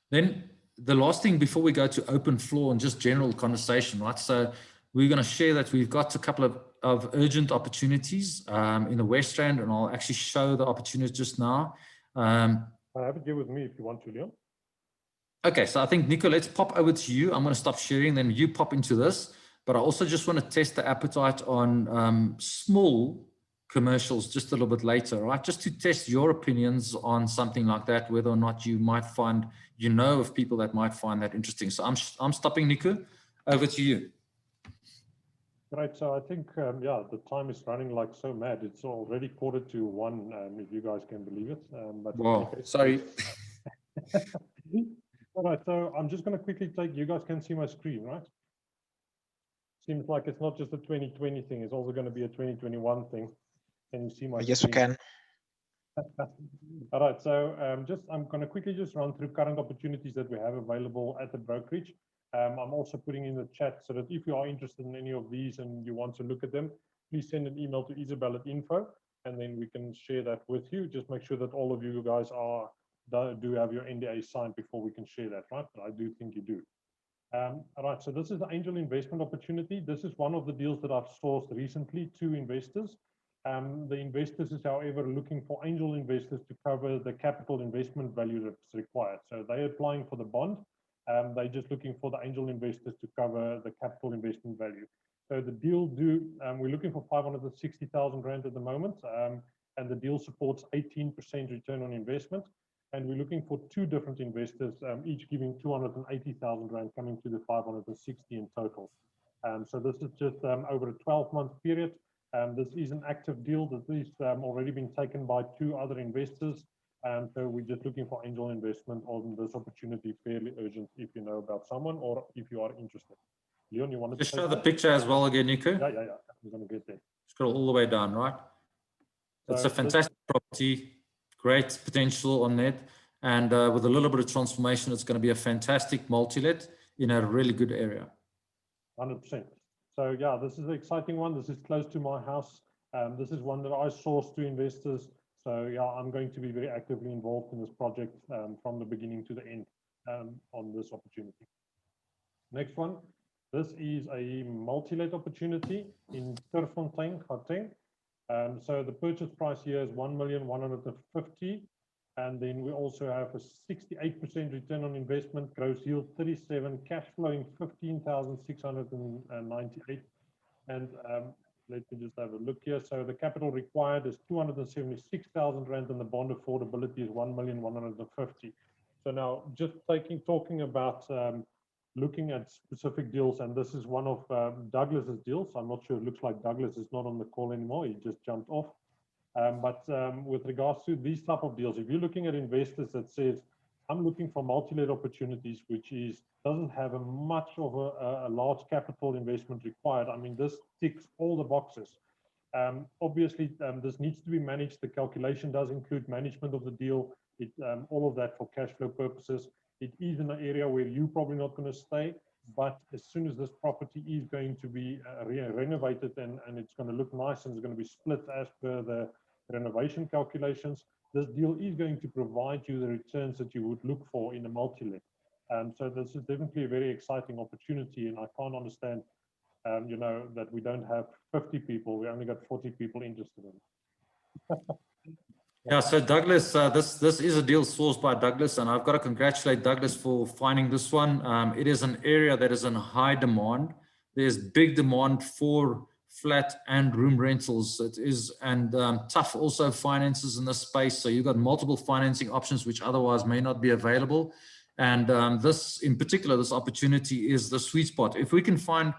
Then the last thing before we go to open floor and just general conversation, right? So we're going to share that we've got a couple of urgent opportunities in the West Rand, and I'll actually show the opportunities just now. I have it here with me if you want to, Leon. Okay, so I think, Nico, let's pop over to you. I'm going to stop sharing, then you pop into this. But I also just want to test the appetite on small commercials just a little bit later, right? Just to test your opinions on something like that, whether or not you might find, of people that might find that interesting. So I'm stopping, Nico. Over to you. Right, so I think, yeah, the time is running like so mad. It's already 1:45, if you guys can believe it. But wow, sorry. All right, so I'm just going to quickly you guys can see my screen, right? Seems like it's not just a 2020 thing, it's also going to be a 2021 thing. Can you see my Yes, screen? we can. All right, so I'm going to quickly just run through current opportunities that we have available at the brokerage. I'm also putting in the chat so that if you are interested in any of these and you want to look at them, please send an email to Isabel@info, and then we can share that with you. Just make sure that all of you guys do have your NDA signed before we can share that, right? But I do think you do. All right, so this is the angel investment opportunity. This is one of the deals that I've sourced recently to investors. The investors is, however, looking for angel investors to cover the capital investment value that's required. So they're applying for the bond. They're just looking for the angel investors to cover the capital investment value. So the deal we're looking for 560,000 Rand at the moment, and the deal supports 18% return on investment. And we're looking for 2 different investors, each giving 280,000 Rand, coming to the 560 in total. So this is just over a 12-month period. This is an active deal that is already been taken by 2 other investors. So we're just looking for angel investment on this opportunity, fairly urgent, if you know about someone or if you are interested. Leon, you want to just show the picture as well again, Nico? Yeah. We're going to get there. Scroll all the way down, right? It's So a fantastic property, great potential on that. And with a little bit of transformation, it's going to be a fantastic multi-let in a really good area. 100%. So yeah, this is an exciting one. This is close to my house. This is one that I sourced to investors. So yeah, I'm going to be very actively involved in this project from the beginning to the end on this opportunity. Next one. This is a multi-let opportunity in Terfontein, Gauteng. So the purchase price here is 1,150,000. And then we also have a 68% return on investment, gross yield 37, cash flowing 15,698. And let me just have a look here. So the capital required is 276,000 rand, and the bond affordability is 1,150,000. So now, just talking about looking at specific deals, and this is one of Douglas's deals. I'm not sure. It looks like Douglas is not on the call anymore. He just jumped off. But with regards to these type of deals, if you're looking at investors that says, I'm looking for multi-let opportunities, which doesn't have a much of a large capital investment required. I mean, this ticks all the boxes. Obviously, this needs to be managed. The calculation does include management of the deal, all of that for cash flow purposes. It is in an area where you're probably not going to stay, but as soon as this property is going to be renovated and it's going to look nice and it's going to be split as per the renovation calculations, this deal is going to provide you the returns that you would look for in a multi-let. So this is definitely a very exciting opportunity, and I can't understand, you know, that we don't have 50 people. We only got 40 people interested in it. Yeah, so Douglas, this is a deal sourced by Douglas, and I've got to congratulate Douglas for finding this one. It is an area that is in high demand. There's big demand for flat and room rentals. It is, and tough also finances in this space. So you've got multiple financing options which otherwise may not be available. And this, in particular, this opportunity is the sweet spot. If we can find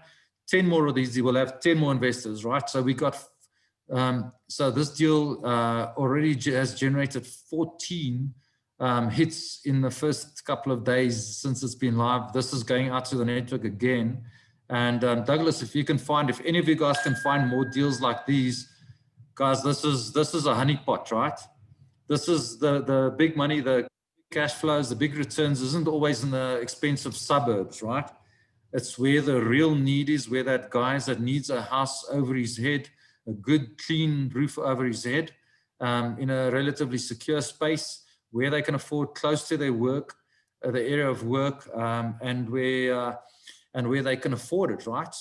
10 more of these, we'll have 10 more investors, right? So we got. So this deal already has generated 14 hits in the first couple of days since it's been live. This is going out to the network again. And Douglas, if you can find, if any of you guys can find more deals like these, guys, this is a honeypot, right? This is the big money, the cash flows, the big returns isn't always in the expensive suburbs, right? It's where the real need is, where that guy that needs a house over his head, a good clean roof over his head, in a relatively secure space where they can afford close to their work, the area of work, and where they can afford it, right?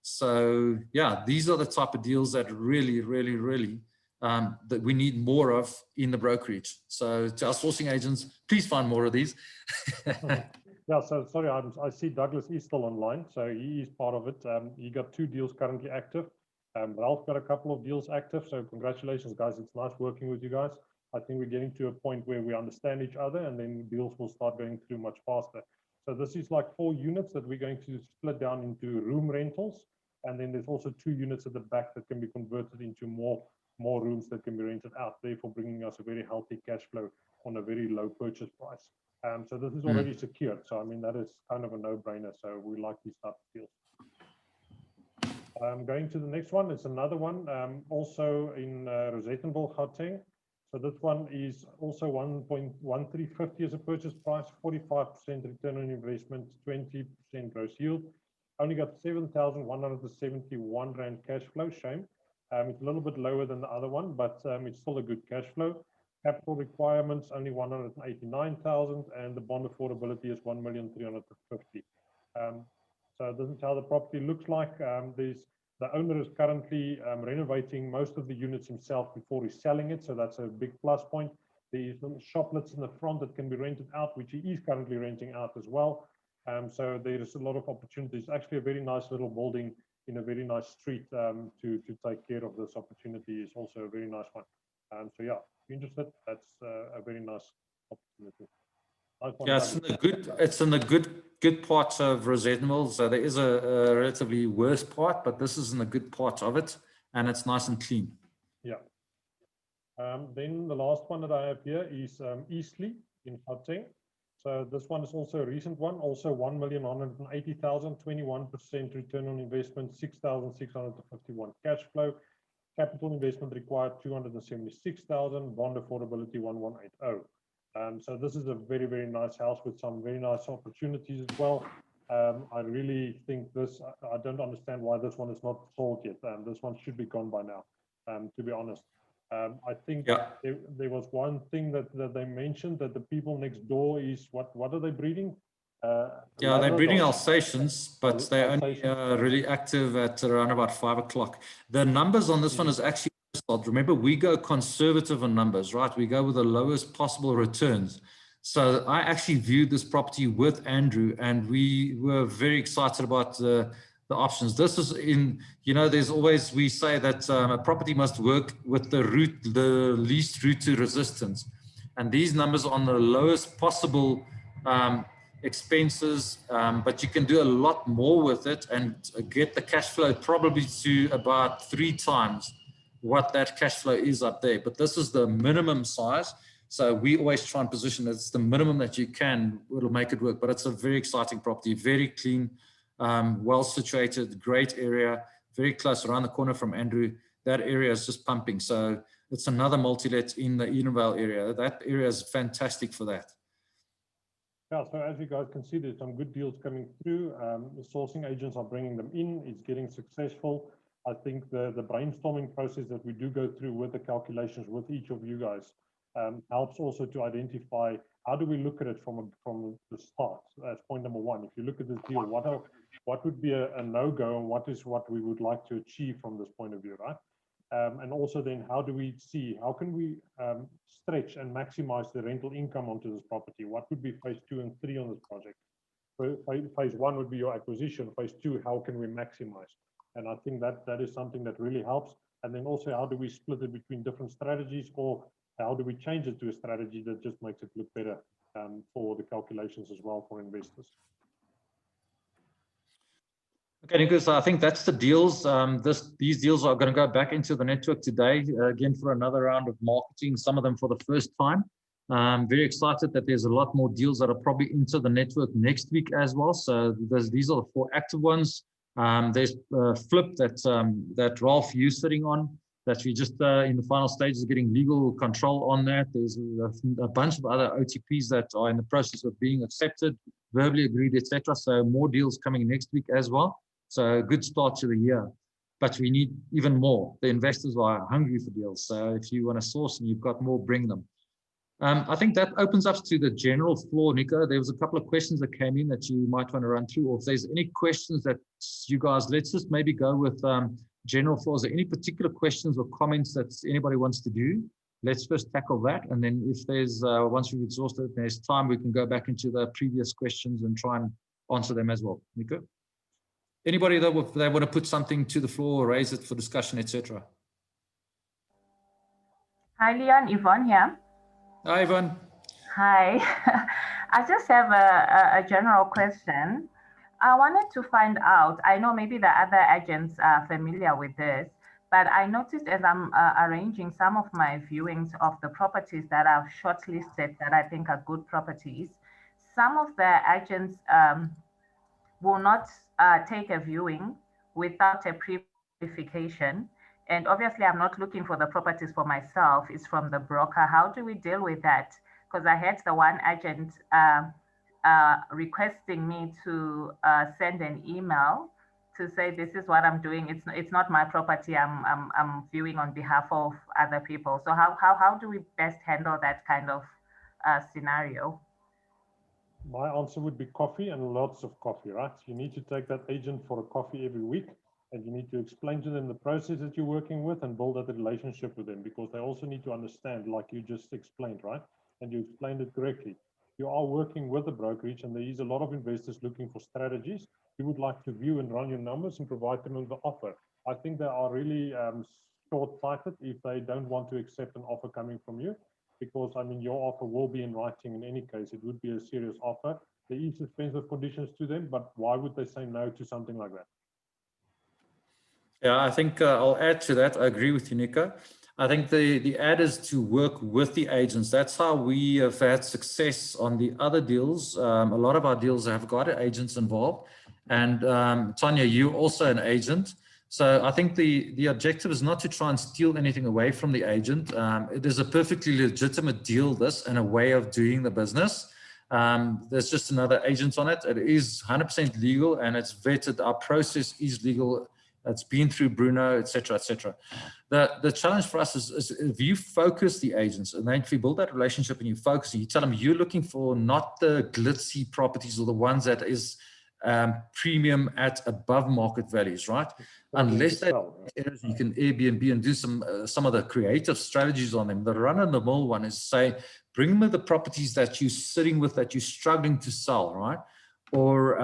So yeah, these are the type of deals that really, really, really that we need more of in the brokerage. So to our sourcing agents, please find more of these. Yeah, so sorry, I see Douglas is still online, so he is part of it. He got 2 deals currently active. Ralph got a couple of deals active, so congratulations, guys. It's nice working with you guys. I think we're getting to a point where we understand each other, and then deals will start going through much faster. So this is like 4 units that we're going to split down into room rentals, and then there's also 2 units at the back that can be converted into more rooms that can be rented out, therefore bringing us a very healthy cash flow on a very low purchase price. So this is already secured. So I mean, that is kind of a no-brainer. So we like these type of deals. Going to the next one, it's another one, also in Rosettenville, Gauteng. So this one is also 1.1350 as a purchase price, 45% return on investment, 20% gross yield. Only got 7,171 Rand cash flow, shame. It's a little bit lower than the other one, but it's still a good cash flow. Capital requirements only 189,000, and the bond affordability is 1,350,000. So this is how the property looks like. The owner is currently renovating most of the units himself before he's selling it, so that's a big plus point. There's little shoplets in the front that can be rented out, which he is currently renting out as well. So there is a lot of opportunities. Actually, a very nice little building in a very nice street to take care of this opportunity is also a very nice one. So yeah, if you're interested, that's a very nice opportunity. Yeah, it's in the good parts of Rosettenville. So there is a relatively worse part, but this is in the good part of it, and it's nice and clean. Yeah. Then the last one that I have here is Eastleigh in Gauteng. So this one is also a recent one, also 1,180,000, 21% return on investment, 6,651 cash flow. capital investment required 276,000, bond affordability 1180. So this is a very, very nice house with some very nice opportunities as well. I really think this, I don't understand why this one is not sold yet. This one should be gone by now, to be honest. I think there was one thing that they mentioned, that the people next door is, what are they breeding? Yeah, they're breeding Alsatians, but they're only really active at around about 5 o'clock. The numbers on this one is actually, remember, we go conservative on numbers, right? We go with the lowest possible returns. So I actually viewed this property with Andrew, and we were very excited about the options. This is in, there's always, we say that a property must work with the least route to resistance. And these numbers are on the lowest possible expenses, but you can do a lot more with it and get the cash flow probably to about 3 times what that cash flow is up there. But this is the minimum size. So we always try and position it's the minimum that you can, it'll make it work. But it's a very exciting property, very clean, well situated, great area, very close around the corner from Andrew. That area is just pumping. So it's another multi-let in the Edenvale area. That area is fantastic for that. Yeah, so as you guys can see, there's some good deals coming through. The sourcing agents are bringing them in. It's getting successful. I think the brainstorming process that we do go through with the calculations with each of you guys helps also to identify how do we look at it from the start. That's point number one. If you look at this deal, what would be a no-go, and what is what we would like to achieve from this point of view, right? And also then how do we see, how can we stretch and maximize the rental income onto this property? What would be phase 2 and 3 on this project? Phase 1 would be your acquisition. Phase 2, how can we maximize? And I think that is something that really helps. And then also, how do we split it between different strategies, or how do we change it to a strategy that just makes it look better for the calculations as well for investors? Okay, Nico, so I think that's the deals. These deals are going to go back into the network today, again, for another round of marketing, some of them for the first time. Very excited that there's a lot more deals that are probably into the network next week as well. So these are the 4 active ones. There's Flip that Ralph, you sitting on, that we just in the final stages of getting legal control on that. There's a bunch of other OTPs that are in the process of being accepted, verbally agreed, etc. So more deals coming next week as well. So a good start to the year, but we need even more. The investors are hungry for deals. So if you want to source and you've got more, bring them. I think that opens up to the general floor, Nico. There was a couple of questions that came in that you might want to run through, or if there's any questions that you guys, let's just maybe go with general floor. Is there any particular questions or comments that anybody wants to do? Let's first tackle that. And then if there's, once we've exhausted, there's time, we can go back into the previous questions and try and answer them as well. Nico? Anybody that they want to put something to the floor, or raise it for discussion, etc. Hi, Leon. Yvonne here. Hi, Yvonne. Hi. I just have a general question. I wanted to find out, I know maybe the other agents are familiar with this, but I noticed as I'm arranging some of my viewings of the properties that are shortlisted that I think are good properties, some of the agents will not take a viewing without a pre-qualification. And obviously, I'm not looking for the properties for myself, it's from the broker. How do we deal with that? Because I had the one agent requesting me to send an email to say, this is what I'm doing. It's not my property. I'm viewing on behalf of other people. So how do we best handle that kind of scenario? My answer would be coffee, and lots of coffee, right? You need to take that agent for a coffee every week, and you need to explain to them the process that you're working with and build that relationship with them, because they also need to understand, like you just explained, right? And you explained it correctly. You are working with a brokerage, and there is a lot of investors looking for strategies. You would like to view and run your numbers and provide them with the offer. I think they are really short-sighted if they don't want to accept an offer coming from you, because I mean, your offer will be in writing in any case. It would be a serious offer. There is expensive conditions to them, but why would they say no to something like that? Yeah, I think I'll add to that. I agree with you, Nico. I think the ad is to work with the agents. That's how we have had success on the other deals. A lot of our deals have got agents involved. And Tanya, you're also an agent. So I think the objective is not to try and steal anything away from the agent. It is a perfectly legitimate deal, this, and a way of doing the business. There's just another agent on it. It is 100% legal and it's vetted. Our process is legal. It's been through Bruno, et cetera, et cetera. The challenge for us is if you focus the agents, and then if you build that relationship and you focus, and you tell them you're looking for not the glitzy properties or the ones that is premium at above market values, right? Unless that you can Airbnb and do some of the creative strategies on them. The run-of-the-mill one is say, bring me the properties that you're sitting with that you're struggling to sell, right? Or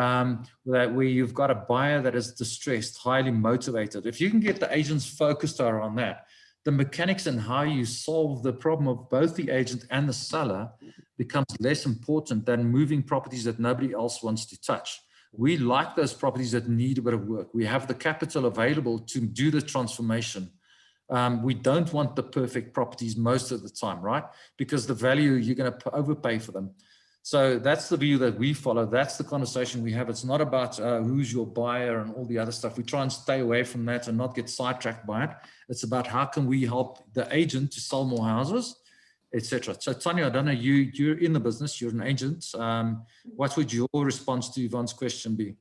that where you've got a buyer that is distressed, highly motivated. If you can get the agents focused on that, the mechanics and how you solve the problem of both the agent and the seller becomes less important than moving properties that nobody else wants to touch. We like those properties that need a bit of work. We have the capital available to do the transformation. We don't want the perfect properties most of the time, right? Because the value, you're going to overpay for them. So that's the view that we follow. That's the conversation we have. It's not about who's your buyer and all the other stuff. We try and stay away from that and not get sidetracked by it. It's about how can we help the agent to sell more houses, etc. So Tanya, I don't know, you're in the business, you're an agent. What would your response to Yvonne's question be?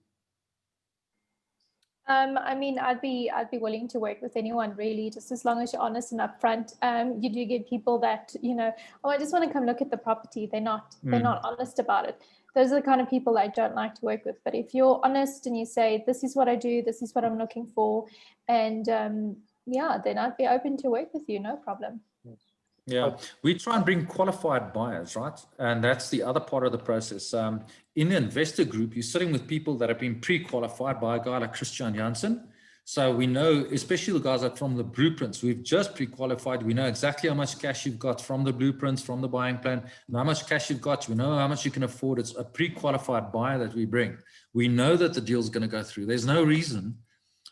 I mean, I'd be willing to work with anyone really, just as long as you're honest and upfront. You do get people that, you know, oh, I just want to come look at the property. They're not honest about it. Those are the kind of people I don't like to work with. But if you're honest and you say, this is what I do, this is what I'm looking for, and yeah, then I'd be open to work with you, no problem. Yeah, we try and bring qualified buyers, right? And that's the other part of the process. In the investor group, you're sitting with people that have been pre-qualified by a guy like Christian Janssen. So we know, especially the guys that from the blueprints, we've just pre-qualified. We know exactly how much cash you've got from the blueprints, from the buying plan, and how much cash you've got. We know how much you can afford. It's a pre-qualified buyer that we bring. We know that the deal's going to go through. There's no reason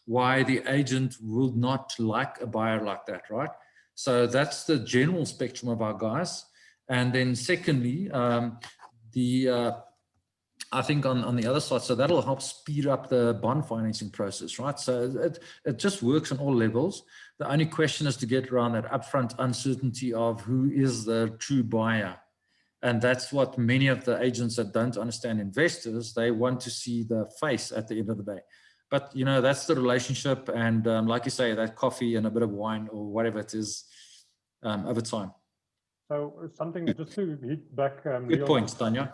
why the agent will not like a buyer like that, right? So that's the general spectrum of our guys. And then secondly, I think on the other side, so that'll help speed up the bond financing process, right? So it just works on all levels. The only question is to get around that upfront uncertainty of who is the true buyer. And that's what many of the agents that don't understand investors, they want to see the face at the end of the day. But, you know, that's the relationship. And like you say, that coffee and a bit of wine or whatever it is over time. So something just to hit back. Good points, Tanya.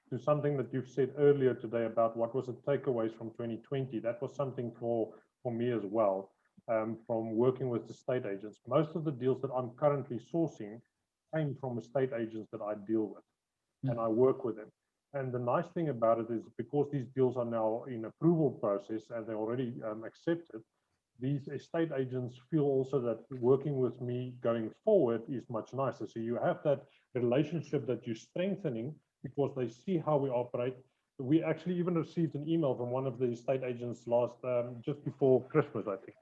To something that you've said earlier today about what was the takeaways from 2020. That was something for me as well, from working with estate agents. Most of the deals that I'm currently sourcing came from estate agents that I deal with, and I work with them. And the nice thing about it is because these deals are now in approval process and they're already accepted, these estate agents feel also that working with me going forward is much nicer. So you have that relationship that you're strengthening because they see how we operate. We actually even received an email from one of the estate agents just before Christmas, I think,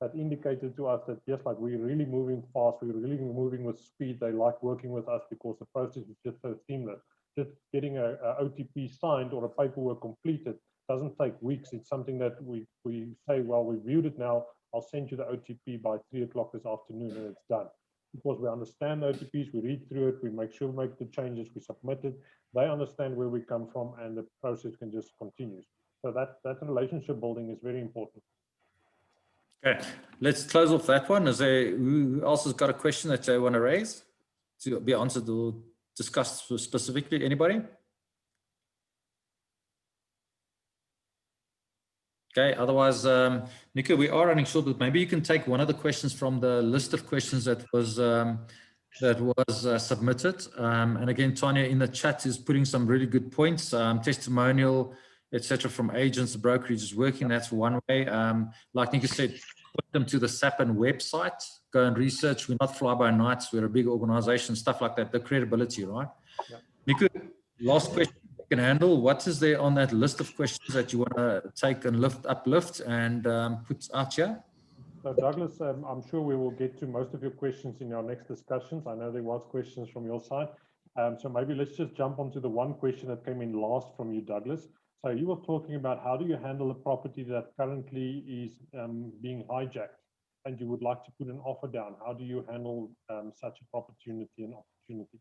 that indicated to us that yes, like we're really moving fast, we're really moving with speed. They like working with us because the process is just so seamless. Just getting a OTP signed or a paperwork completed doesn't take weeks. It's something that we say, well, we viewed it now, I'll send you the OTP by 3 o'clock this afternoon, and it's done. Because we understand the OTPs, we read through it, we make sure we make the changes, we submit it, they understand where we come from, and the process can just continue. So that relationship building is very important. Okay, let's close off that one. Is there, who else has got a question that they want to raise to be answered or discussed specifically? Anybody? Okay, otherwise, Nico, we are running short, but maybe you can take one of the questions from the list of questions that was submitted. And again, Tanya in the chat is putting some really good points, testimonial, etc. from agents, the brokerage is working. That's one way. Like Nico said, put them to the SAPN website, go and research. We're not fly by nights. We're a big organization, stuff like that, the credibility, right? Yeah. Nico, last question. Can handle. What is there on that list of questions that you want to take and uplift and put out here? So Douglas, I'm sure we will get to most of your questions in our next discussions. I know there was questions from your side. So maybe let's just jump onto the one question that came in last from you, Douglas. So you were talking about how do you handle a property that currently is being hijacked, and you would like to put an offer down. How do you handle such an opportunity and opportunity?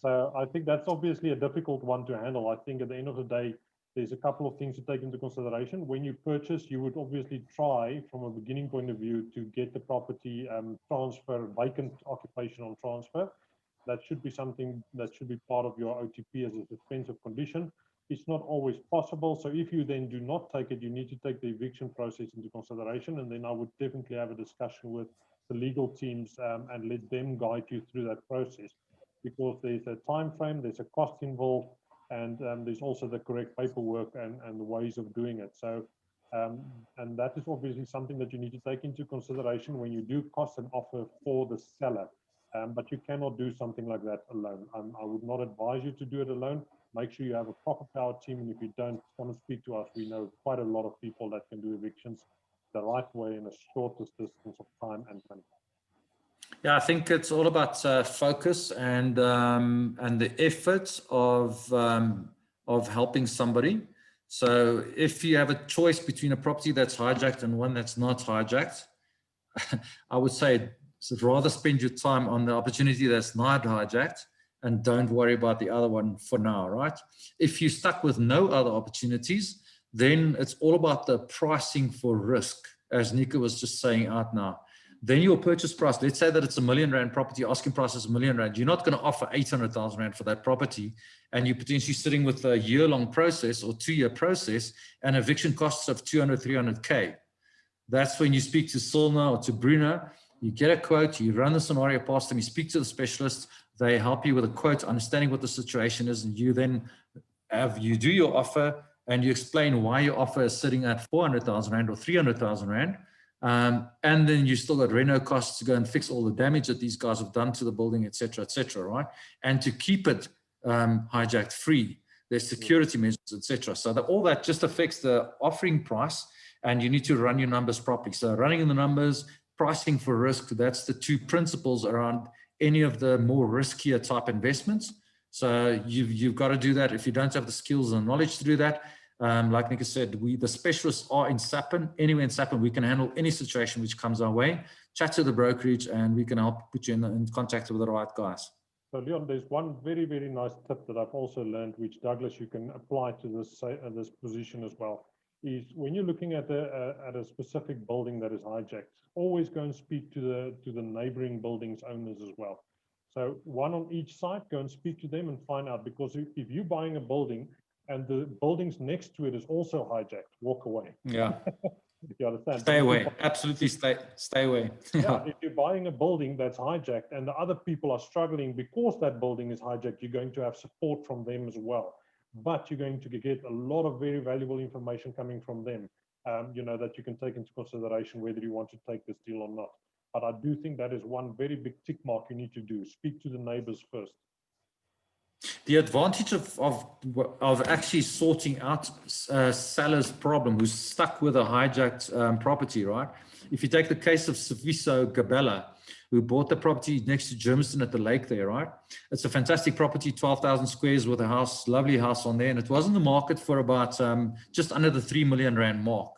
So I think that's obviously a difficult one to handle. I think at the end of the day, there's a couple of things to take into consideration. When you purchase, you would obviously try from a beginning point of view to get the property transfer, vacant occupation on transfer. That should be something that should be part of your OTP as a defensive condition. It's not always possible. So if you then do not take it, you need to take the eviction process into consideration. And then I would definitely have a discussion with the legal teams and let them guide you through that process, because there's a time frame, there's a cost involved, and there's also the correct paperwork and the ways of doing it. So, and that is obviously something that you need to take into consideration when you do cost an offer for the seller. But you cannot do something like that alone. I would not advise you to do it alone. Make sure you have a proper power team, and if you don't, come and speak to us. We know quite a lot of people that can do evictions the right way in a shortest distance of time and money. Yeah, I think it's all about focus and the effort of helping somebody. So if you have a choice between a property that's hijacked and one that's not hijacked, I would say rather spend your time on the opportunity that's not hijacked and don't worry about the other one for now, right? If you're stuck with no other opportunities, then it's all about the pricing for risk, as Nika was just saying out now. Then your purchase price, let's say that it's R1 million property, asking price is R1 million. You're not going to offer 800,000 Rand for that property, and you're potentially sitting with a year-long process or 2-year process and eviction costs of 200, 300K. That's when you speak to Silna or to Bruno, you get a quote, you run the scenario past them, you speak to the specialist, they help you with a quote, understanding what the situation is, and you then you do your offer and you explain why your offer is sitting at 400,000 Rand or 300,000 Rand. And then you still got reno costs to go and fix all the damage that these guys have done to the building, et cetera, right? And to keep it hijacked free, there's security measures, et cetera. So that all that just affects the offering price, and you need to run your numbers properly. So running the numbers, pricing for risk, that's the two principles around any of the more riskier type investments. So you've got to do that. If you don't have the skills and knowledge to do that, like Nika said, the specialists are in Sappen. Anywhere in Sappen, we can handle any situation which comes our way. Chat to the brokerage, and we can help put you in contact with the right guys. So Leon, there's one very, very nice tip that I've also learned, which Douglas, you can apply to this position as well, is when you're looking at a specific building that is hijacked, always go and speak to the neighboring buildings owners as well. So one on each side, go and speak to them and find out, because if you're buying a building and the buildings next to it is also hijacked, walk away. Yeah. You understand? Stay away. Absolutely stay away. Yeah, if you're buying a building that's hijacked and the other people are struggling because that building is hijacked, you're going to have support from them as well. But you're going to get a lot of very valuable information coming from them, that you can take into consideration whether you want to take this deal or not. But I do think that is one very big tick mark you need to do. Speak to the neighbors first. The advantage of actually sorting out seller's problem who's stuck with a hijacked property, right? If you take the case of Sifiso Gabella, who bought the property next to Germiston at the lake there, right? It's a fantastic property, 12,000 squares with a house, lovely house on there. And it was in the market for about just under the 3 million Rand mark.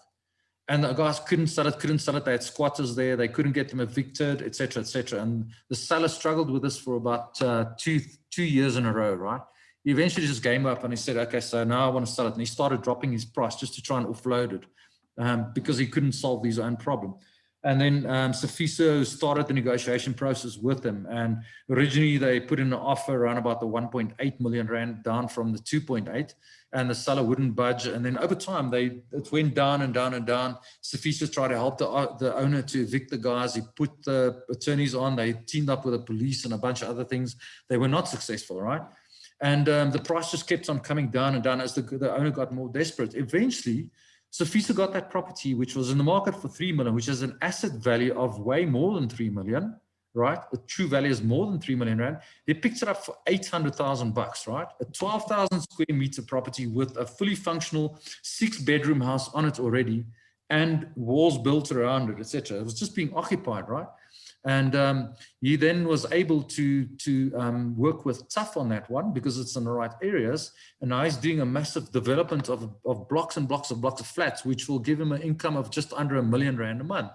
And the guys couldn't sell it. They had squatters there. They couldn't get them evicted, et cetera, et cetera. And the seller struggled with this for about two years in a row, right? He eventually just gave up and he said, okay, so now I want to sell it. And he started dropping his price just to try and offload it because he couldn't solve his own problem. And then Sifiso started the negotiation process with him. And originally they put in an offer around about the 1.8 million Rand down from the 2.8, and the seller wouldn't budge. And then over time, it went down and down and down. Sifiso tried to help the owner to evict the guys. He put the attorneys on. They teamed up with the police and a bunch of other things. They were not successful, right? And the price just kept on coming down and down as the owner got more desperate. Eventually, Sifiso got that property, which was in the market for 3 million, which is an asset value of way more than 3 million, right? The true value is more than 3 million Rand. They picked it up for 800,000 bucks, right? A 12,000 square meter property with a fully functional 6-bedroom house on it already and walls built around it, etc. It was just being occupied, right? And he then was able to work with Tough on that one because it's in the right areas. And now he's doing a massive development of blocks and blocks of flats, which will give him an income of just under R1 million a month,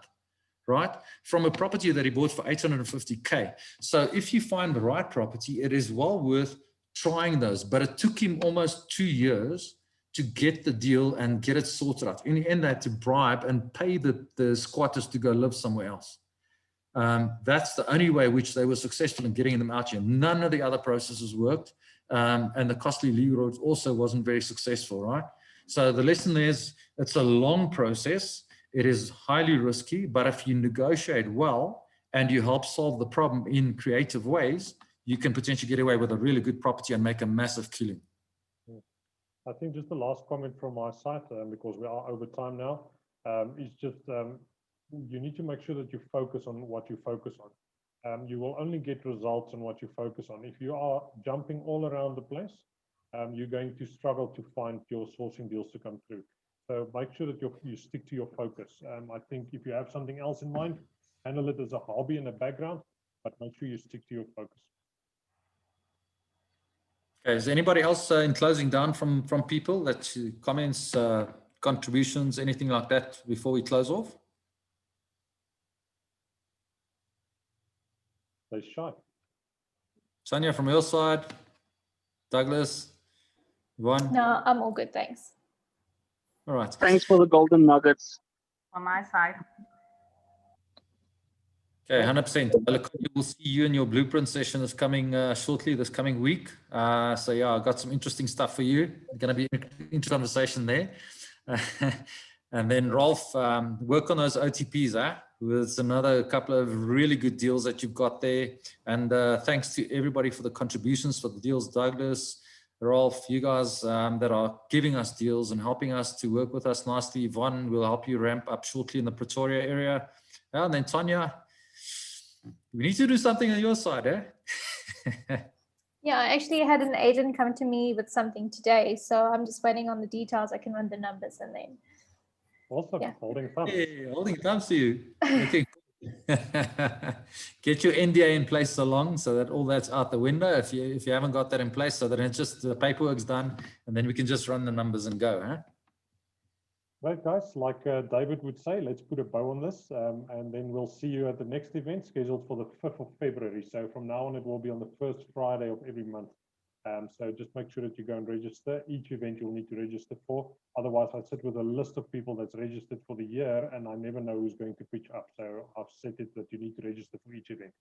right? From a property that he bought for 850K. So if you find the right property, it is well worth trying those. But it took him almost 2 years to get the deal and get it sorted out. In the end, they had to bribe and pay the squatters to go live somewhere else. That's the only way which they were successful in getting them out here. None of the other processes worked. And the costly legal route also wasn't very successful, right? So the lesson is, it's a long process. It is highly risky, but if you negotiate well and you help solve the problem in creative ways, you can potentially get away with a really good property and make a massive killing. I think just the last comment from my side, because we are over time now, is just you need to make sure that you focus on what you focus on. You will only get results on what you focus on. If you are jumping all around the place, you're going to struggle to find your sourcing deals to come through. So make sure that you stick to your focus. I think if you have something else in mind, handle it as a hobby in the background, but make sure you stick to your focus. Okay, is anybody else in closing down from people, that comments, contributions, anything like that before we close off? Stay shy. Sonia, from your side, Douglas, Yvonne? No, I'm all good, thanks. All right. Thanks for the golden nuggets. On my side. Okay, 100%. We'll see you in your blueprint session is coming shortly, this coming week. So yeah, I've got some interesting stuff for you. It's going to be an interesting conversation there. And then Rolf, work on those OTPs, with another couple of really good deals that you've got there. And thanks to everybody for the contributions for the deals, Douglas, Rolf, you guys that are giving us deals and helping us to work with us nicely. Yvonne will help you ramp up shortly in the Pretoria area. And then Tanya, we need to do something on your side, Yeah, I actually had an agent come to me with something today, so I'm just waiting on the details. I can run the numbers and then. Awesome. Yeah. Holding thumbs. Hey, holding thumbs to you. Okay. Get your NDA in place so long so that all that's out the window. If you haven't got that in place, so that it's just the paperwork's done, and then we can just run the numbers and go, Right, guys, like David would say, let's put a bow on this, and then we'll see you at the next event scheduled for the 5th of February. So from now on, it will be on the first Friday of every month. So just make sure that you go and register. Each event you'll need to register for. Otherwise, I sit with a list of people that's registered for the year, and I never know who's going to pitch up. So I've set it that you need to register for each event.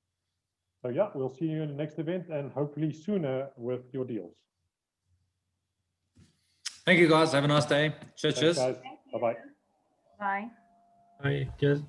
So yeah, we'll see you in the next event, and hopefully sooner with your deals. Thank you, guys. Have a nice day. Cheers. Thanks, guys. Bye-bye. Bye. Bye. Cheers.